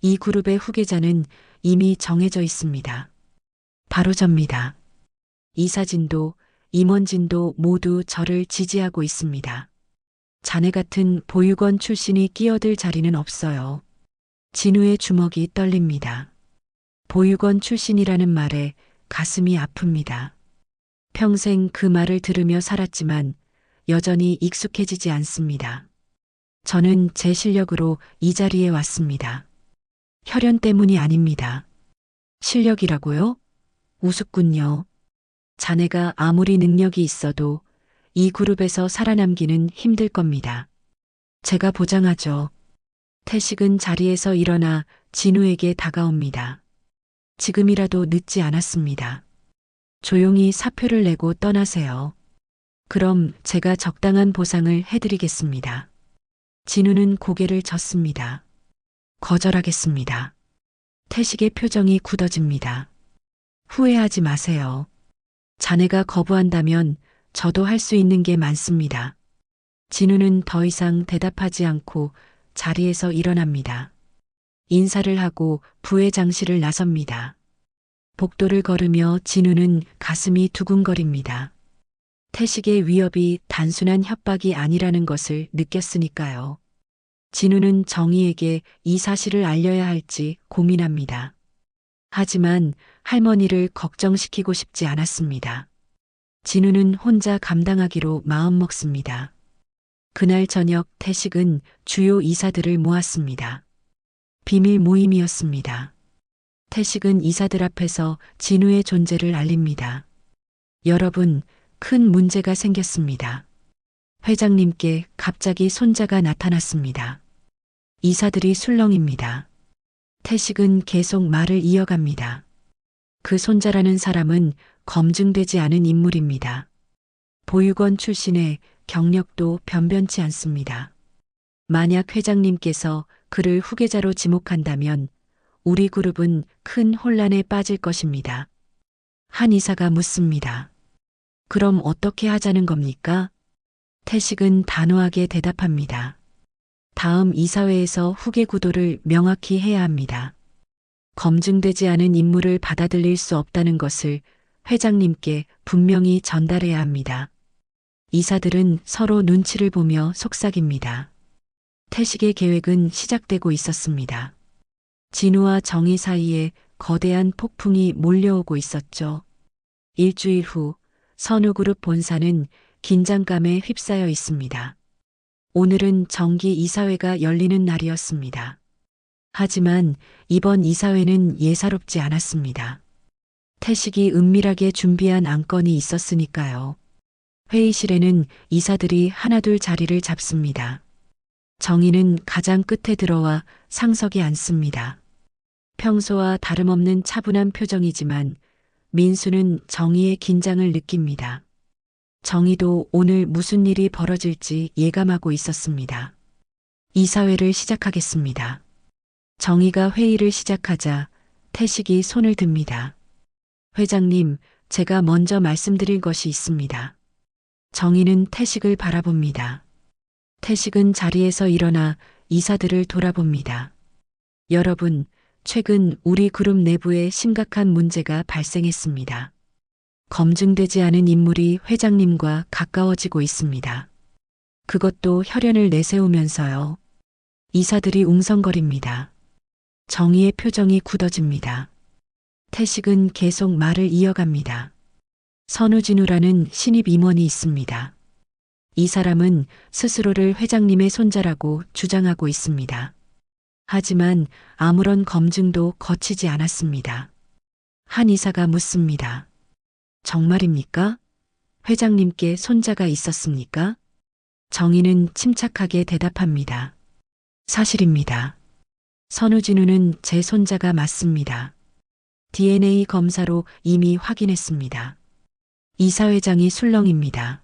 이 그룹의 후계자는 이미 정해져 있습니다. 바로 접니다. 이사진도 임원진도 모두 저를 지지하고 있습니다. 자네 같은 보육원 출신이 끼어들 자리는 없어요. 진우의 주먹이 떨립니다. 보육원 출신이라는 말에 가슴이 아픕니다. 평생 그 말을 들으며 살았지만 여전히 익숙해지지 않습니다. 저는 제 실력으로 이 자리에 왔습니다. 혈연 때문이 아닙니다. 실력이라고요? 우습군요. 자네가 아무리 능력이 있어도 이 그룹에서 살아남기는 힘들 겁니다. 제가 보장하죠. 태식은 자리에서 일어나 진우에게 다가옵니다. 지금이라도 늦지 않았습니다. 조용히 사표를 내고 떠나세요. 그럼 제가 적당한 보상을 해드리겠습니다. 진우는 고개를 젓습니다. 거절하겠습니다. 태식의 표정이 굳어집니다. 후회하지 마세요. 자네가 거부한다면 저도 할 수 있는 게 많습니다. 진우는 더 이상 대답하지 않고 자리에서 일어납니다. 인사를 하고 부회장실을 나섭니다. 복도를 걸으며 진우는 가슴이 두근거립니다. 태식의 위협이 단순한 협박이 아니라는 것을 느꼈으니까요. 진우는 정희에게 이 사실을 알려야 할지 고민합니다. 하지만 할머니를 걱정시키고 싶지 않았습니다. 진우는 혼자 감당하기로 마음먹습니다. 그날 저녁 태식은 주요 이사들을 모았습니다. 비밀 모임이었습니다. 태식은 이사들 앞에서 진우의 존재를 알립니다. 여러분, 큰 문제가 생겼습니다. 회장님께 갑자기 손자가 나타났습니다. 이사들이 술렁입니다. 태식은 계속 말을 이어갑니다. 그 손자라는 사람은 검증되지 않은 인물입니다. 보육원 출신의 경력도 변변치 않습니다. 만약 회장님께서 그를 후계자로 지목한다면 우리 그룹은 큰 혼란에 빠질 것입니다. 한 이사가 묻습니다. 그럼 어떻게 하자는 겁니까? 태식은 단호하게 대답합니다. 다음 이사회에서 후계 구도를 명확히 해야 합니다. 검증되지 않은 인물을 받아들일 수 없다는 것을 회장님께 분명히 전달해야 합니다. 이사들은 서로 눈치를 보며 속삭입니다. 태식의 계획은 시작되고 있었습니다. 진우와 정희 사이에 거대한 폭풍이 몰려오고 있었죠. 일주일 후 선우그룹 본사는 긴장감에 휩싸여 있습니다. 오늘은 정기 이사회가 열리는 날이었습니다. 하지만 이번 이사회는 예사롭지 않았습니다. 태식이 은밀하게 준비한 안건이 있었으니까요. 회의실에는 이사들이 하나둘 자리를 잡습니다. 정희는 가장 끝에 들어와 상석에 앉습니다. 평소와 다름없는 차분한 표정이지만 민수는 정희의 긴장을 느낍니다. 정희도 오늘 무슨 일이 벌어질지 예감하고 있었습니다. 이사회를 시작하겠습니다. 정희가 회의를 시작하자 태식이 손을 듭니다. 회장님, 제가 먼저 말씀드릴 것이 있습니다. 정희는 태식을 바라봅니다. 태식은 자리에서 일어나 이사들을 돌아봅니다. 여러분, 최근 우리 그룹 내부에 심각한 문제가 발생했습니다. 검증되지 않은 인물이 회장님과 가까워지고 있습니다. 그것도 혈연을 내세우면서요. 이사들이 웅성거립니다. 정희의 표정이 굳어집니다. 태식은 계속 말을 이어갑니다. 선우진우라는 신입 임원이 있습니다. 이 사람은 스스로를 회장님의 손자라고 주장하고 있습니다. 하지만 아무런 검증도 거치지 않았습니다. 한 이사가 묻습니다. 정말입니까? 회장님께 손자가 있었습니까? 정희는 침착하게 대답합니다. 사실입니다. 선우진우는 제 손자가 맞습니다. DNA 검사로 이미 확인했습니다. 이사회장이 술렁입니다.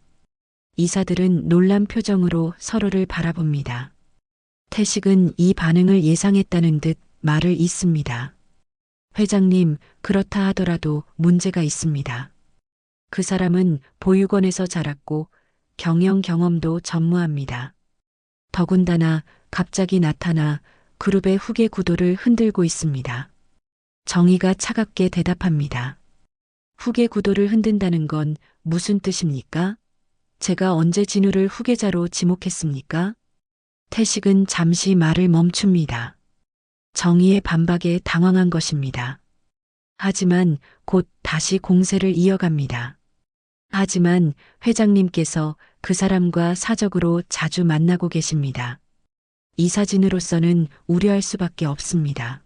이사들은 놀란 표정으로 서로를 바라봅니다. 태식은 이 반응을 예상했다는 듯 말을 잇습니다. 회장님, 그렇다 하더라도 문제가 있습니다. 그 사람은 보육원에서 자랐고 경영 경험도 전무합니다. 더군다나 갑자기 나타나 그룹의 후계 구도를 흔들고 있습니다. 정희가 차갑게 대답합니다. 후계 구도를 흔든다는 건 무슨 뜻입니까? 제가 언제 진우를 후계자로 지목했습니까? 태식은 잠시 말을 멈춥니다. 정희의 반박에 당황한 것입니다. 하지만 곧 다시 공세를 이어갑니다. 하지만 회장님께서 그 사람과 사적으로 자주 만나고 계십니다. 이사진으로서는 우려할 수밖에 없습니다.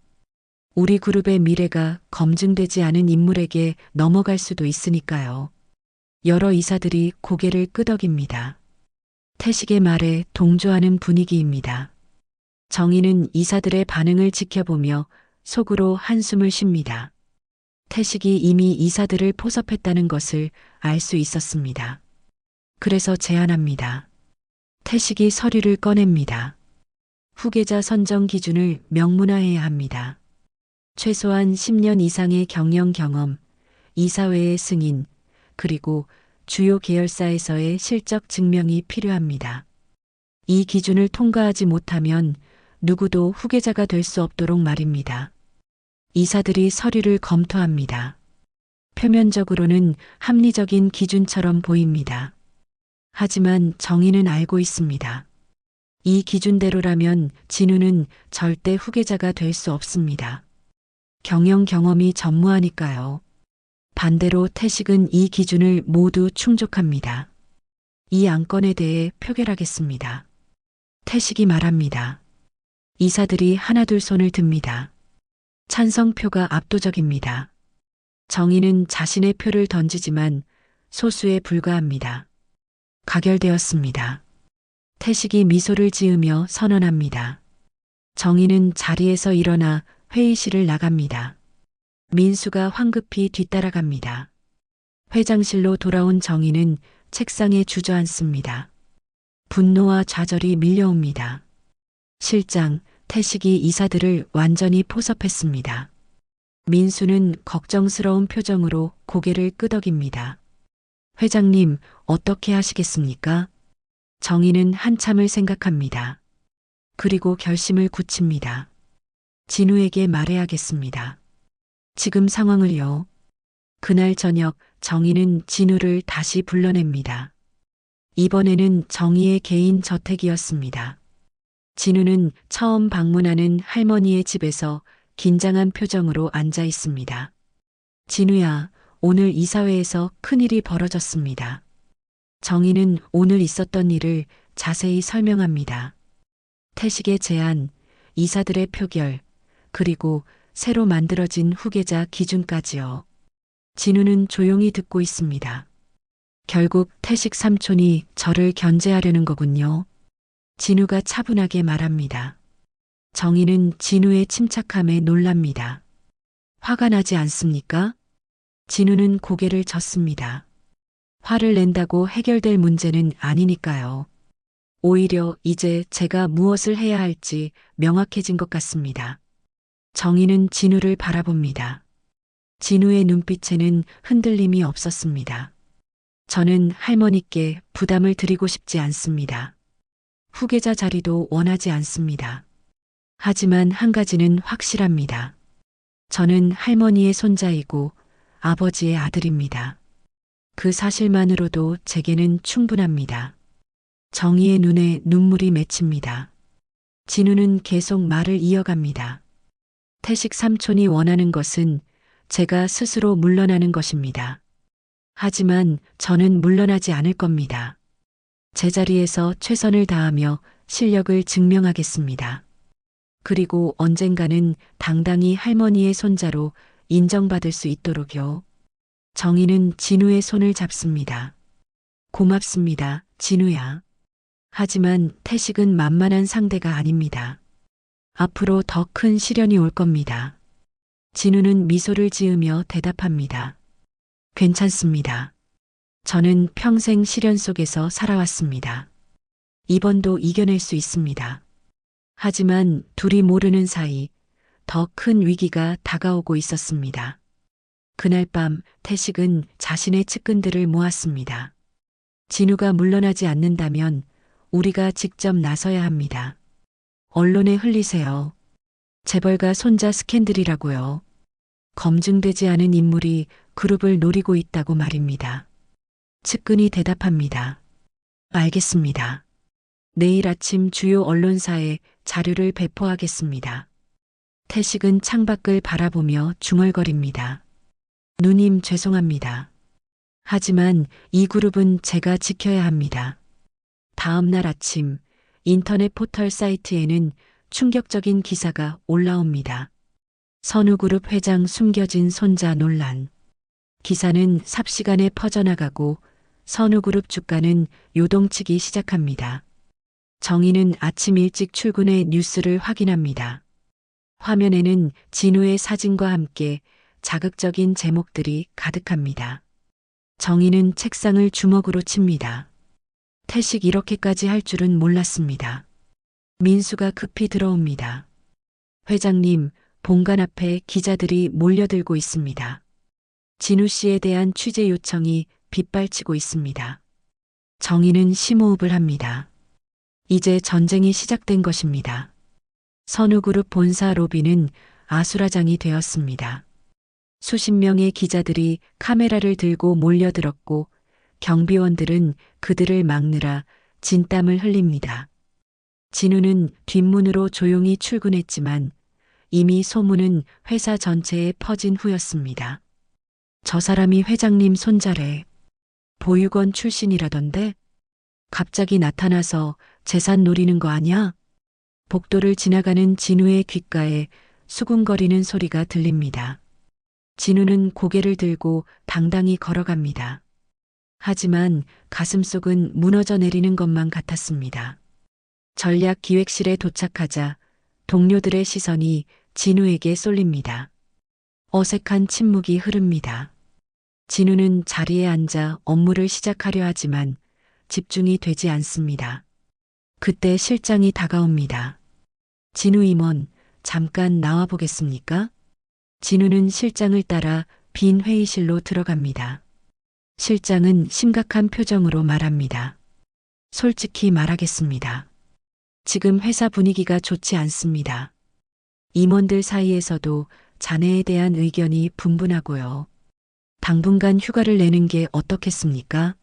우리 그룹의 미래가 검증되지 않은 인물에게 넘어갈 수도 있으니까요. 여러 이사들이 고개를 끄덕입니다. 태식의 말에 동조하는 분위기입니다. 정희는 이사들의 반응을 지켜보며 속으로 한숨을 쉽니다. 태식이 이미 이사들을 포섭했다는 것을 알 수 있었습니다. 그래서 제안합니다. 태식이 서류를 꺼냅니다. 후계자 선정 기준을 명문화해야 합니다. 최소한 10년 이상의 경영 경험, 이사회의 승인, 그리고 주요 계열사에서의 실적 증명이 필요합니다. 이 기준을 통과하지 못하면 누구도 후계자가 될 수 없도록 말입니다. 이사들이 서류를 검토합니다. 표면적으로는 합리적인 기준처럼 보입니다. 하지만 정의는 알고 있습니다. 이 기준대로라면 진우는 절대 후계자가 될 수 없습니다. 경영 경험이 전무하니까요. 반대로 태식은 이 기준을 모두 충족합니다. 이 안건에 대해 표결하겠습니다. 태식이 말합니다. 이사들이 하나둘 손을 듭니다. 찬성표가 압도적입니다. 정의는 자신의 표를 던지지만 소수에 불과합니다. 가결되었습니다. 태식이 미소를 지으며 선언합니다. 정의는 자리에서 일어나 회의실을 나갑니다. 민수가 황급히 뒤따라갑니다. 회장실로 돌아온 정의는 책상에 주저앉습니다. 분노와 좌절이 밀려옵니다. 실장, 태식이 이사들을 완전히 포섭했습니다. 민수는 걱정스러운 표정으로 고개를 끄덕입니다. 회장님, 어떻게 하시겠습니까? 정의는 한참을 생각합니다. 그리고 결심을 굳힙니다. 진우에게 말해야겠습니다. 지금 상황을요. 그날 저녁 정의는 진우를 다시 불러냅니다. 이번에는 정의의 개인 저택이었습니다. 진우는 처음 방문하는 할머니의 집에서 긴장한 표정으로 앉아 있습니다. 진우야, 오늘 이사회에서 큰일이 벌어졌습니다. 정희는 오늘 있었던 일을 자세히 설명합니다. 태식의 제안, 이사들의 표결, 그리고 새로 만들어진 후계자 기준까지요. 진우는 조용히 듣고 있습니다. 결국 태식 삼촌이 저를 견제하려는 거군요. 진우가 차분하게 말합니다. 정희는 진우의 침착함에 놀랍니다. 화가 나지 않습니까? 진우는 고개를 젓습니다. 화를 낸다고 해결될 문제는 아니니까요. 오히려 이제 제가 무엇을 해야 할지 명확해진 것 같습니다. 정희는 진우를 바라봅니다. 진우의 눈빛에는 흔들림이 없었습니다. 저는 할머니께 부담을 드리고 싶지 않습니다. 후계자 자리도 원하지 않습니다. 하지만 한 가지는 확실합니다. 저는 할머니의 손자이고 아버지의 아들입니다. 그 사실만으로도 제게는 충분합니다. 정희의 눈에 눈물이 맺힙니다. 진우는 계속 말을 이어갑니다. 태식 삼촌이 원하는 것은 제가 스스로 물러나는 것입니다. 하지만 저는 물러나지 않을 겁니다. 제자리에서 최선을 다하며 실력을 증명하겠습니다. 그리고 언젠가는 당당히 할머니의 손자로 인정받을 수 있도록요. 정희는 진우의 손을 잡습니다. 고맙습니다, 진우야. 하지만 태식은 만만한 상대가 아닙니다. 앞으로 더 큰 시련이 올 겁니다. 진우는 미소를 지으며 대답합니다. 괜찮습니다. 저는 평생 시련 속에서 살아왔습니다. 이번도 이겨낼 수 있습니다. 하지만 둘이 모르는 사이 더 큰 위기가 다가오고 있었습니다. 그날 밤 태식은 자신의 측근들을 모았습니다. 진우가 물러나지 않는다면 우리가 직접 나서야 합니다. 언론에 흘리세요. 재벌가 손자 스캔들이라고요. 검증되지 않은 인물이 그룹을 노리고 있다고 말입니다. 측근이 대답합니다. 알겠습니다. 내일 아침 주요 언론사에 자료를 배포하겠습니다. 태식은 창밖을 바라보며 중얼거립니다. 누님 죄송합니다. 하지만 이 그룹은 제가 지켜야 합니다. 다음 날 아침 인터넷 포털 사이트에는 충격적인 기사가 올라옵니다. 선우그룹 회장 숨겨진 손자 논란. 기사는 삽시간에 퍼져나가고 선우그룹 주가는 요동치기 시작합니다. 정희는 아침 일찍 출근해 뉴스를 확인합니다. 화면에는 진우의 사진과 함께 자극적인 제목들이 가득합니다. 정희는 책상을 주먹으로 칩니다. 태식 이렇게까지 할 줄은 몰랐습니다. 민수가 급히 들어옵니다. 회장님, 본관 앞에 기자들이 몰려들고 있습니다. 진우 씨에 대한 취재 요청이 빗발치고 있습니다. 정희는 심호흡을 합니다. 이제 전쟁이 시작된 것입니다. 선우그룹 본사 로비는 아수라장이 되었습니다. 수십 명의 기자들이 카메라를 들고 몰려들었고 경비원들은 그들을 막느라 진땀을 흘립니다. 진우는 뒷문으로 조용히 출근했지만 이미 소문은 회사 전체에 퍼진 후였습니다. 저 사람이 회장님 손자래. 보육원 출신이라던데? 갑자기 나타나서 재산 노리는 거 아냐? 복도를 지나가는 진우의 귓가에 수군거리는 소리가 들립니다. 진우는 고개를 들고 당당히 걸어갑니다. 하지만 가슴속은 무너져 내리는 것만 같았습니다. 전략 기획실에 도착하자 동료들의 시선이 진우에게 쏠립니다. 어색한 침묵이 흐릅니다. 진우는 자리에 앉아 업무를 시작하려 하지만 집중이 되지 않습니다. 그때 실장이 다가옵니다. 진우 임원, 잠깐 나와 보겠습니까? 진우는 실장을 따라 빈 회의실로 들어갑니다. 실장은 심각한 표정으로 말합니다. 솔직히 말하겠습니다. 지금 회사 분위기가 좋지 않습니다. 임원들 사이에서도 자네에 대한 의견이 분분하고요. 당분간 휴가를 내는 게 어떻겠습니까?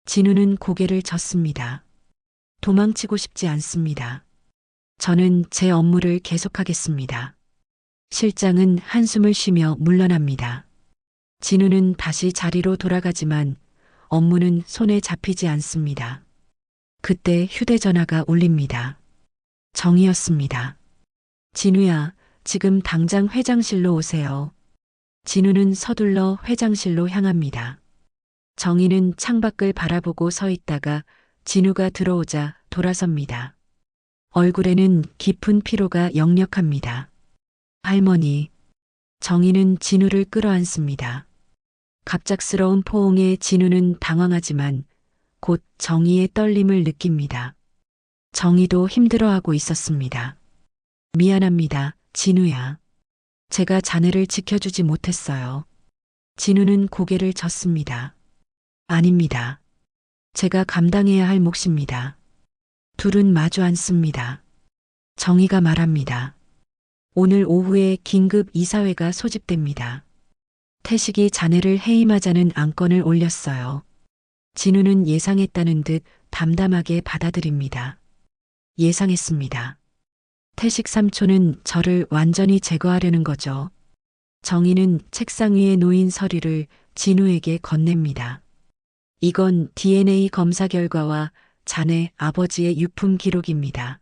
진우는 고개를 젓습니다. 도망치고 싶지 않습니다. 저는 제 업무를 계속하겠습니다. 실장은 한숨을 쉬며 물러납니다. 진우는 다시 자리로 돌아가지만 업무는 손에 잡히지 않습니다. 그때 휴대전화가 울립니다. 정이었습니다. 진우야, 지금 당장 회장실로 오세요. 진우는 서둘러 회장실로 향합니다. 정희는 창밖을 바라보고 서 있다가 진우가 들어오자 돌아섭니다. 얼굴에는 깊은 피로가 역력합니다. 할머니. 정희는 진우를 끌어안습니다. 갑작스러운 포옹에 진우는 당황하지만 곧 정희의 떨림을 느낍니다. 정희도 힘들어하고 있었습니다. 미안합니다, 진우야. 제가 자네를 지켜주지 못했어요. 진우는 고개를 젓습니다. 아닙니다. 제가 감당해야 할 몫입니다. 둘은 마주 앉습니다. 정희가 말합니다. 오늘 오후에 긴급 이사회가 소집됩니다. 태식이 자네를 해임하자는 안건을 올렸어요. 진우는 예상했다는 듯 담담하게 받아들입니다. 예상했습니다. 태식 삼촌은 저를 완전히 제거하려는 거죠. 정희는 책상 위에 놓인 서류를 진우에게 건넵니다. 이건 DNA 검사 결과와 자네 아버지의 유품 기록입니다.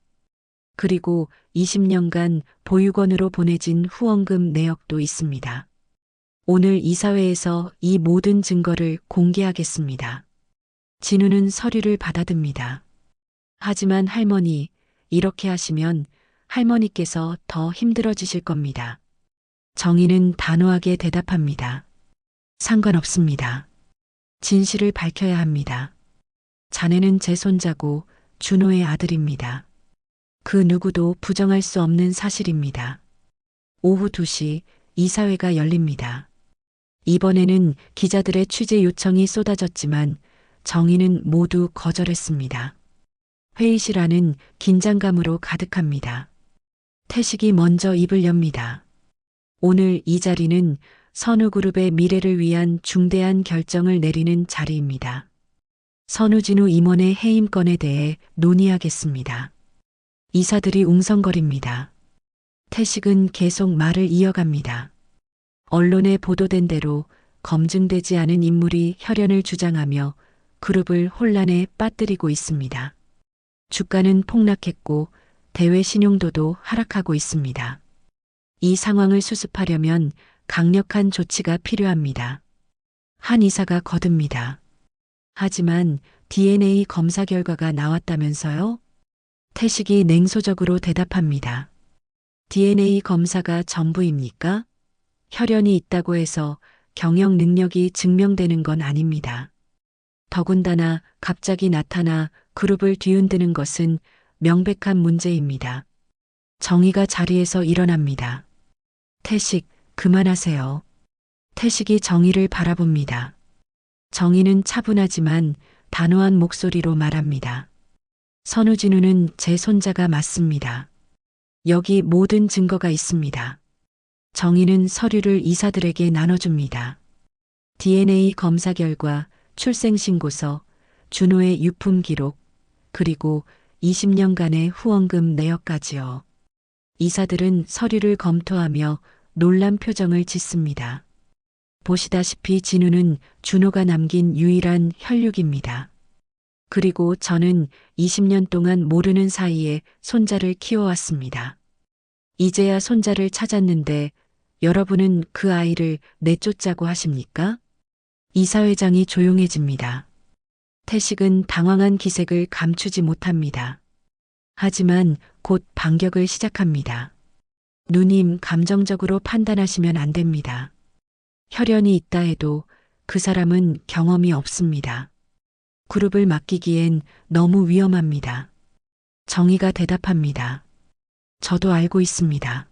그리고 20년간 보육원으로 보내진 후원금 내역도 있습니다. 오늘 이사회에서 이 모든 증거를 공개하겠습니다. 진우는 서류를 받아듭니다. 하지만 할머니, 이렇게 하시면 할머니께서 더 힘들어지실 겁니다. 정희는 단호하게 대답합니다. 상관없습니다. 진실을 밝혀야 합니다. 자네는 제 손자고 준호의 아들입니다. 그 누구도 부정할 수 없는 사실입니다. 오후 2시 이사회가 열립니다. 이번에는 기자들의 취재 요청이 쏟아졌지만 정희는 모두 거절했습니다. 회의실 안은 긴장감으로 가득합니다. 태식이 먼저 입을 엽니다. 오늘 이 자리는 선우그룹의 미래를 위한 중대한 결정을 내리는 자리입니다. 선우진우 임원의 해임건에 대해 논의하겠습니다. 이사들이 웅성거립니다. 태식은 계속 말을 이어갑니다. 언론에 보도된 대로 검증되지 않은 인물이 혈연을 주장하며 그룹을 혼란에 빠뜨리고 있습니다. 주가는 폭락했고 대외 신용도도 하락하고 있습니다. 이 상황을 수습하려면 강력한 조치가 필요합니다. 한 이사가 거듭니다. 하지만 DNA 검사 결과가 나왔다면서요? 태식이 냉소적으로 대답합니다. DNA 검사가 전부입니까? 혈연이 있다고 해서 경영 능력이 증명되는 건 아닙니다. 더군다나 갑자기 나타나 그룹을 뒤흔드는 것은 명백한 문제입니다. 정희가 자리에서 일어납니다. 태식, 그만하세요. 태식이 정희를 바라봅니다. 정희는 차분하지만 단호한 목소리로 말합니다. 선우진우는 제 손자가 맞습니다. 여기 모든 증거가 있습니다. 정희는 서류를 이사들에게 나눠줍니다. DNA 검사 결과, 출생신고서, 준호의 유품 기록, 그리고 20년간의 후원금 내역까지요. 이사들은 서류를 검토하며 놀란 표정을 짓습니다. 보시다시피 진우는 준호가 남긴 유일한 혈육입니다. 그리고 저는 20년 동안 모르는 사이에 손자를 키워왔습니다. 이제야 손자를 찾았는데 여러분은 그 아이를 내쫓자고 하십니까? 이사회장이 조용해집니다. 태식은 당황한 기색을 감추지 못합니다. 하지만 곧 반격을 시작합니다. 누님, 감정적으로 판단하시면 안 됩니다. 혈연이 있다 해도 그 사람은 경험이 없습니다. 그룹을 맡기기엔 너무 위험합니다. 정희가 대답합니다. 저도 알고 있습니다.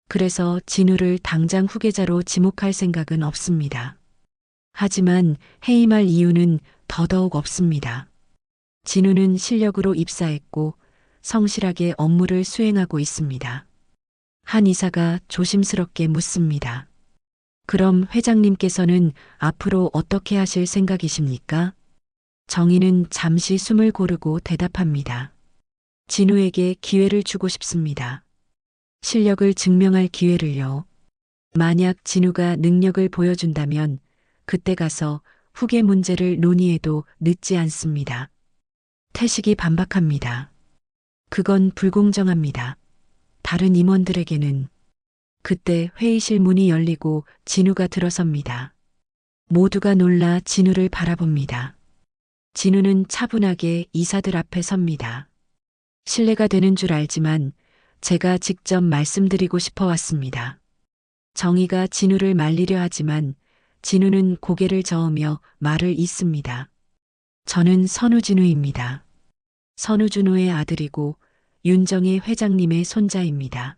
그래서 진우를 당장 후계자로 지목할 생각은 없습니다. 하지만 해임할 이유는 더더욱 없습니다. 진우는 실력으로 입사했고 성실하게 업무를 수행하고 있습니다. 한 이사가 조심스럽게 묻습니다. 그럼 회장님께서는 앞으로 어떻게 하실 생각이십니까? 정희는 잠시 숨을 고르고 대답합니다. 진우에게 기회를 주고 싶습니다. 실력을 증명할 기회를요. 만약 진우가 능력을 보여준다면 그때 가서 후계 문제를 논의해도 늦지 않습니다. 태식이 반박합니다. 그건 불공정합니다. 다른 임원들에게는. 그때 회의실 문이 열리고 진우가 들어섭니다. 모두가 놀라 진우를 바라봅니다. 진우는 차분하게 이사들 앞에 섭니다. 신뢰가 되는 줄 알지만 제가 직접 말씀드리고 싶어 왔습니다. 정의가 진우를 말리려 하지만 진우는 고개를 저으며 말을 잇습니다. 저는 선우진우입니다. 선우준호의 아들이고 윤정희 회장님의 손자입니다.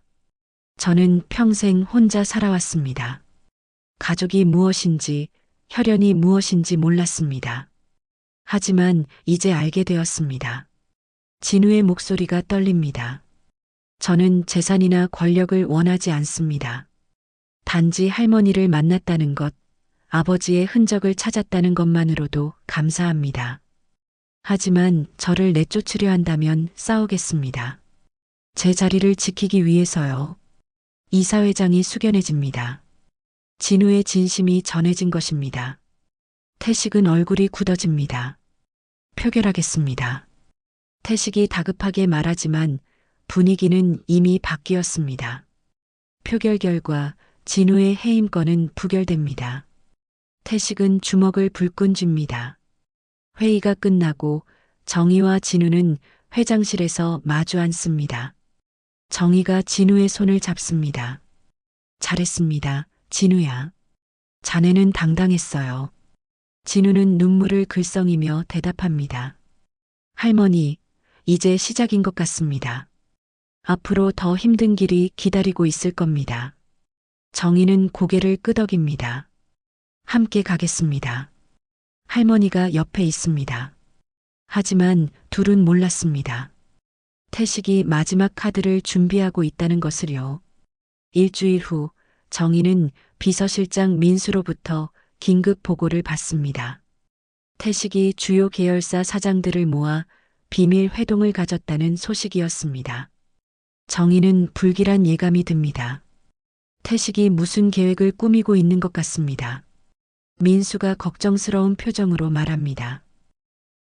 저는 평생 혼자 살아왔습니다. 가족이 무엇인지, 혈연이 무엇인지 몰랐습니다. 하지만 이제 알게 되었습니다. 진우의 목소리가 떨립니다. 저는 재산이나 권력을 원하지 않습니다. 단지 할머니를 만났다는 것, 아버지의 흔적을 찾았다는 것만으로도 감사합니다. 하지만 저를 내쫓으려 한다면 싸우겠습니다. 제 자리를 지키기 위해서요. 이사회장이 숙연해집니다. 진우의 진심이 전해진 것입니다. 태식은 얼굴이 굳어집니다. 표결하겠습니다. 태식이 다급하게 말하지만 분위기는 이미 바뀌었습니다. 표결 결과 진우의 해임권은 부결됩니다. 태식은 주먹을 불끈 쥡니다. 회의가 끝나고 정의와 진우는 회장실에서 마주 앉습니다. 정의가 진우의 손을 잡습니다. 잘했습니다, 진우야. 자네는 당당했어요. 진우는 눈물을 글썽이며 대답합니다. 할머니, 이제 시작인 것 같습니다. 앞으로 더 힘든 길이 기다리고 있을 겁니다. 정의는 고개를 끄덕입니다. 함께 가겠습니다. 할머니가 옆에 있습니다. 하지만 둘은 몰랐습니다. 태식이 마지막 카드를 준비하고 있다는 것을요. 일주일 후 정의는 비서실장 민수로부터 긴급 보고를 받습니다. 태식이 주요 계열사 사장들을 모아 비밀 회동을 가졌다는 소식이었습니다. 정의는 불길한 예감이 듭니다. 태식이 무슨 계획을 꾸미고 있는 것 같습니다. 민수가 걱정스러운 표정으로 말합니다.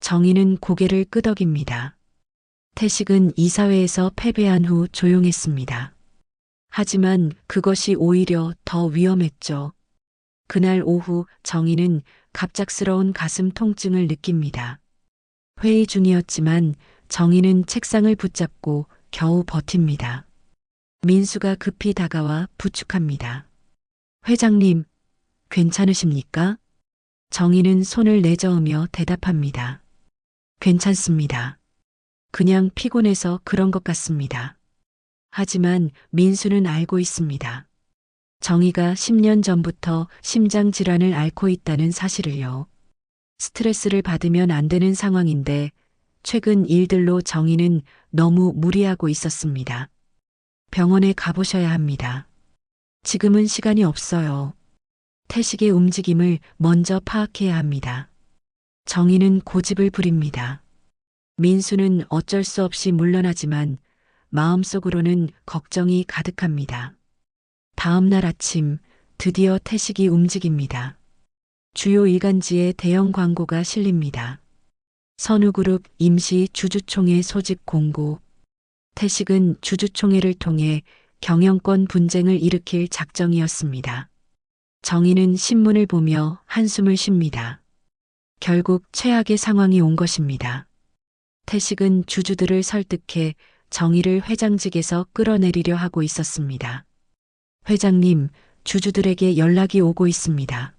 정의는 고개를 끄덕입니다. 태식은 이사회에서 패배한 후 조용했습니다. 하지만 그것이 오히려 더 위험했죠. 그날 오후 정의는 갑작스러운 가슴 통증을 느낍니다. 회의 중이었지만 정의는 책상을 붙잡고 겨우 버팁니다. 민수가 급히 다가와 부축합니다. 회장님, 괜찮으십니까? 정의는 손을 내저으며 대답합니다. 괜찮습니다. 그냥 피곤해서 그런 것 같습니다. 하지만 민수는 알고 있습니다. 정의가 10년 전부터 심장 질환을 앓고 있다는 사실을요. 스트레스를 받으면 안 되는 상황인데 최근 일들로 정의는 너무 무리하고 있었습니다. 병원에 가보셔야 합니다. 지금은 시간이 없어요. 태식의 움직임을 먼저 파악해야 합니다. 정의는 고집을 부립니다. 민수는 어쩔 수 없이 물러나지만 마음속으로는 걱정이 가득합니다. 다음 날 아침 드디어 태식이 움직입니다. 주요 일간지에 대형 광고가 실립니다. 선우그룹 임시 주주총회 소집 공고. 태식은 주주총회를 통해 경영권 분쟁을 일으킬 작정이었습니다. 정의는 신문을 보며 한숨을 쉽니다. 결국 최악의 상황이 온 것입니다. 태식은 주주들을 설득해 정의를 회장직에서 끌어내리려 하고 있었습니다. 회장님, 주주들에게 연락이 오고 있습니다.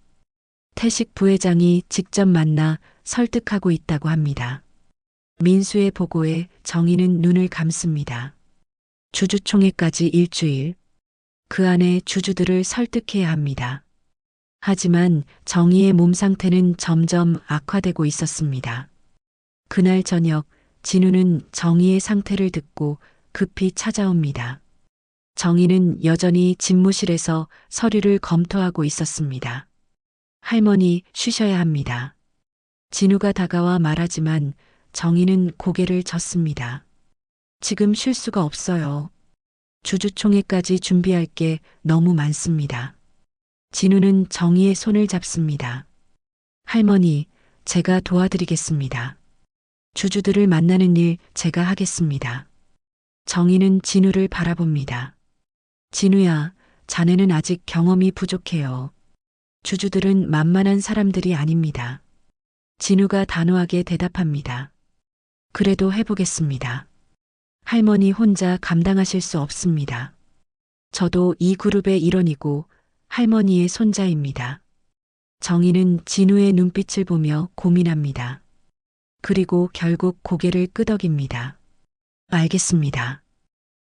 태식 부회장이 직접 만나 설득하고 있다고 합니다. 민수의 보고에 정의는 눈을 감습니다. 주주총회까지 일주일. 그 안에 주주들을 설득해야 합니다. 하지만 정의의 몸 상태는 점점 악화되고 있었습니다. 그날 저녁 진우는 정의의 상태를 듣고 급히 찾아옵니다. 정의는 여전히 집무실에서 서류를 검토하고 있었습니다. 할머니, 쉬셔야 합니다. 진우가 다가와 말하지만 정의는 고개를 젓습니다. 지금 쉴 수가 없어요. 주주총회까지 준비할 게 너무 많습니다. 진우는 정희의 손을 잡습니다. 할머니, 제가 도와드리겠습니다. 주주들을 만나는 일 제가 하겠습니다. 정희는 진우를 바라봅니다. 진우야, 자네는 아직 경험이 부족해요. 주주들은 만만한 사람들이 아닙니다. 진우가 단호하게 대답합니다. 그래도 해보겠습니다. 할머니 혼자 감당하실 수 없습니다. 저도 이 그룹의 일원이고 할머니의 손자입니다. 정희는 진우의 눈빛을 보며 고민합니다. 그리고 결국 고개를 끄덕입니다. 알겠습니다.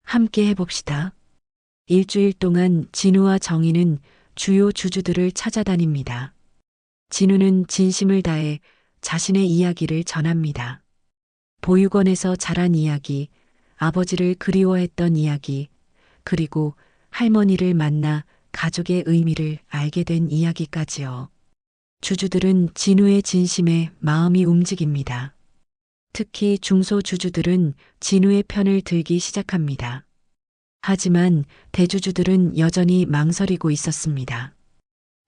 함께 해봅시다. 일주일 동안 진우와 정희는 주요 주주들을 찾아다닙니다. 진우는 진심을 다해 자신의 이야기를 전합니다. 보육원에서 자란 이야기, 아버지를 그리워했던 이야기, 그리고 할머니를 만나 가족의 의미를 알게 된 이야기까지요. 주주들은 진우의 진심에 마음이 움직입니다. 특히 중소주주들은 진우의 편을 들기 시작합니다. 하지만 대주주들은 여전히 망설이고 있었습니다.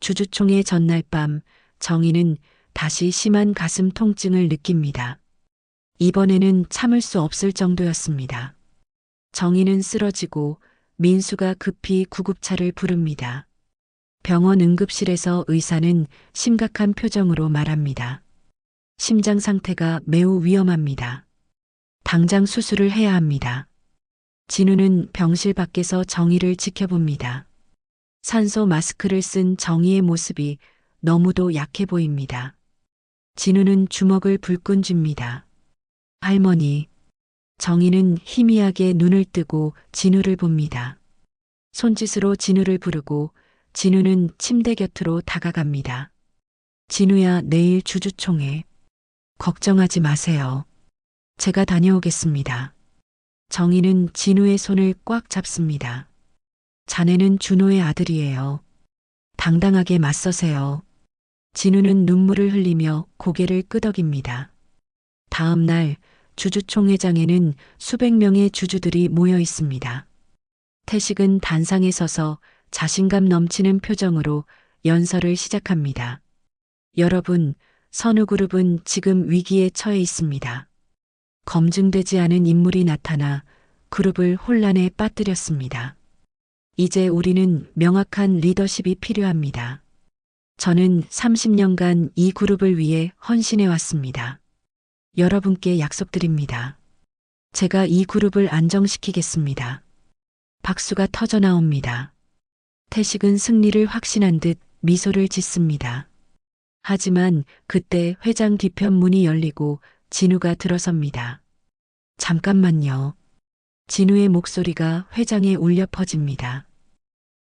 주주총회 전날 밤 정희는 다시 심한 가슴 통증을 느낍니다. 이번에는 참을 수 없을 정도였습니다. 정희는 쓰러지고 민수가 급히 구급차를 부릅니다. 병원 응급실에서 의사는 심각한 표정으로 말합니다. 심장 상태가 매우 위험합니다. 당장 수술을 해야 합니다. 진우는 병실 밖에서 정희를 지켜봅니다. 산소 마스크를 쓴 정희의 모습이 너무도 약해 보입니다. 진우는 주먹을 불끈 쥡니다. 할머니. 정희는 희미하게 눈을 뜨고 진우를 봅니다. 손짓으로 진우를 부르고 진우는 침대 곁으로 다가갑니다. 진우야, 내일 주주총회. 걱정하지 마세요. 제가 다녀오겠습니다. 정희는 진우의 손을 꽉 잡습니다. 자네는 준호의 아들이에요. 당당하게 맞서세요. 진우는 눈물을 흘리며 고개를 끄덕입니다. 다음 날 주주총회장에는 수백 명의 주주들이 모여 있습니다. 태식은 단상에 서서 자신감 넘치는 표정으로 연설을 시작합니다. 여러분, 선우그룹은 지금 위기에 처해 있습니다. 검증되지 않은 인물이 나타나 그룹을 혼란에 빠뜨렸습니다. 이제 우리는 명확한 리더십이 필요합니다. 저는 30년간 이 그룹을 위해 헌신해 왔습니다. 여러분께 약속드립니다. 제가 이 그룹을 안정시키겠습니다. 박수가 터져 나옵니다. 태식은 승리를 확신한 듯 미소를 짓습니다. 하지만 그때 회장 뒤편 문이 열리고 진우가 들어섭니다. 잠깐만요. 진우의 목소리가 회장에 울려 퍼집니다.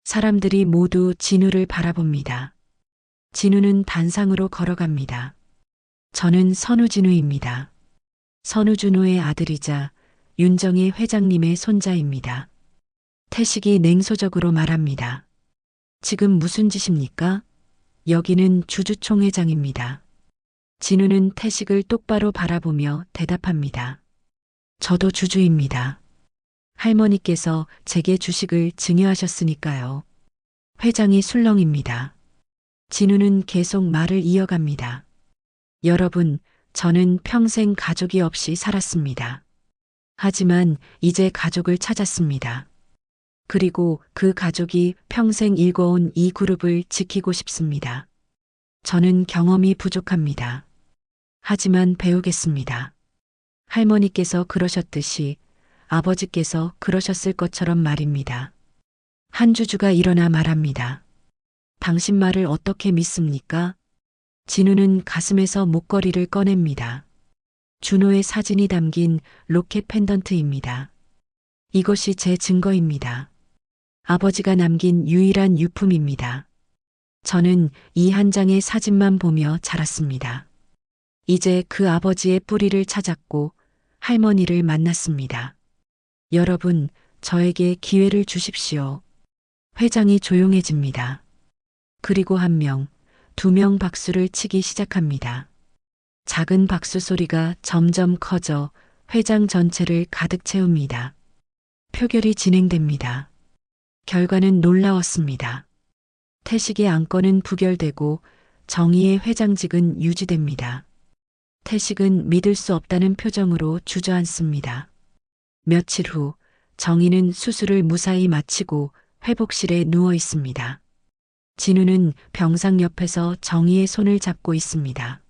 사람들이 모두 진우를 바라봅니다. 진우는 단상으로 걸어갑니다. 저는 선우진우입니다. 선우준호의 아들이자 윤정희 회장님의 손자입니다. 태식이 냉소적으로 말합니다. 지금 무슨 짓입니까? 여기는 주주총회장입니다. 진우는 태식을 똑바로 바라보며 대답합니다. 저도 주주입니다. 할머니께서 제게 주식을 증여하셨으니까요. 회장이 술렁입니다. 진우는 계속 말을 이어갑니다. 여러분, 저는 평생 가족이 없이 살았습니다. 하지만 이제 가족을 찾았습니다. 그리고 그 가족이 평생 일궈온 이 그룹을 지키고 싶습니다. 저는 경험이 부족합니다. 하지만 배우겠습니다. 할머니께서 그러셨듯이 아버지께서 그러셨을 것처럼 말입니다. 한 주주가 일어나 말합니다. 당신 말을 어떻게 믿습니까? 진우는 가슴에서 목걸이를 꺼냅니다. 준호의 사진이 담긴 로켓 펜던트입니다. 이것이 제 증거입니다. 아버지가 남긴 유일한 유품입니다. 저는 이 한 장의 사진만 보며 자랐습니다. 이제 그 아버지의 뿌리를 찾았고 할머니를 만났습니다. 여러분, 저에게 기회를 주십시오. 회장이 조용해집니다. 그리고 한 명, 두 명 박수를 치기 시작합니다. 작은 박수 소리가 점점 커져 회장 전체를 가득 채웁니다. 표결이 진행됩니다. 결과는 놀라웠습니다. 태식의 안건은 부결되고 정의의 회장직은 유지됩니다. 태식은 믿을 수 없다는 표정으로 주저앉습니다. 며칠 후 정의는 수술을 무사히 마치고 회복실에 누워 있습니다. 진우는 병상 옆에서 정의의 손을 잡고 있습니다.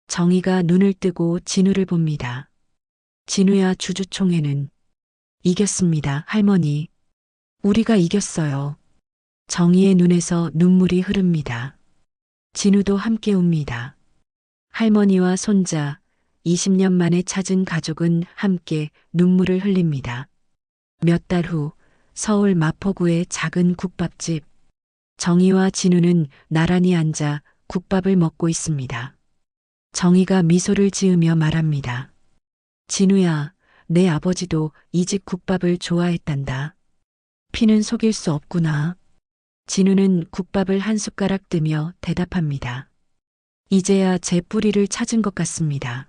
정의가 눈을 뜨고 진우를 봅니다. 진우야, 주주총회는 이겼습니다, 할머니. 우리가 이겼어요. 정의의 눈에서 눈물이 흐릅니다. 진우도 함께 웁니다. 할머니와 손자, 20년 만에 찾은 가족은 함께 눈물을 흘립니다. 몇 달 후 서울 마포구의 작은 국밥집. 정의와 진우는 나란히 앉아 국밥을 먹고 있습니다. 정의가 미소를 지으며 말합니다. 진우야, 내 아버지도 이 집 국밥을 좋아했단다. 피는 속일 수 없구나. 진우는 국밥을 한 숟가락 뜨며 대답합니다. 이제야 제 뿌리를 찾은 것 같습니다.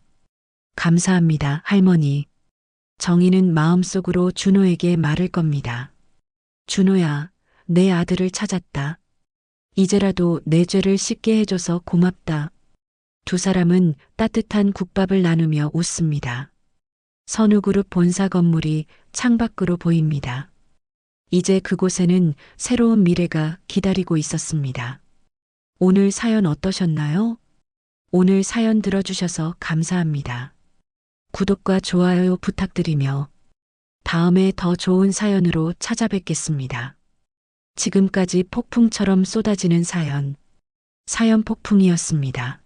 감사합니다, 할머니. 정의는 마음속으로 준호에게 말을 겁니다. 준호야, 내 아들을 찾았다. 이제라도 내 죄를 씻게 해줘서 고맙다. 두 사람은 따뜻한 국밥을 나누며 웃습니다. 선우그룹 본사 건물이 창밖으로 보입니다. 이제 그곳에는 새로운 미래가 기다리고 있었습니다. 오늘 사연 어떠셨나요? 오늘 사연 들어주셔서 감사합니다. 구독과 좋아요 부탁드리며 다음에 더 좋은 사연으로 찾아뵙겠습니다. 지금까지 폭풍처럼 쏟아지는 사연, 사연 폭풍이었습니다.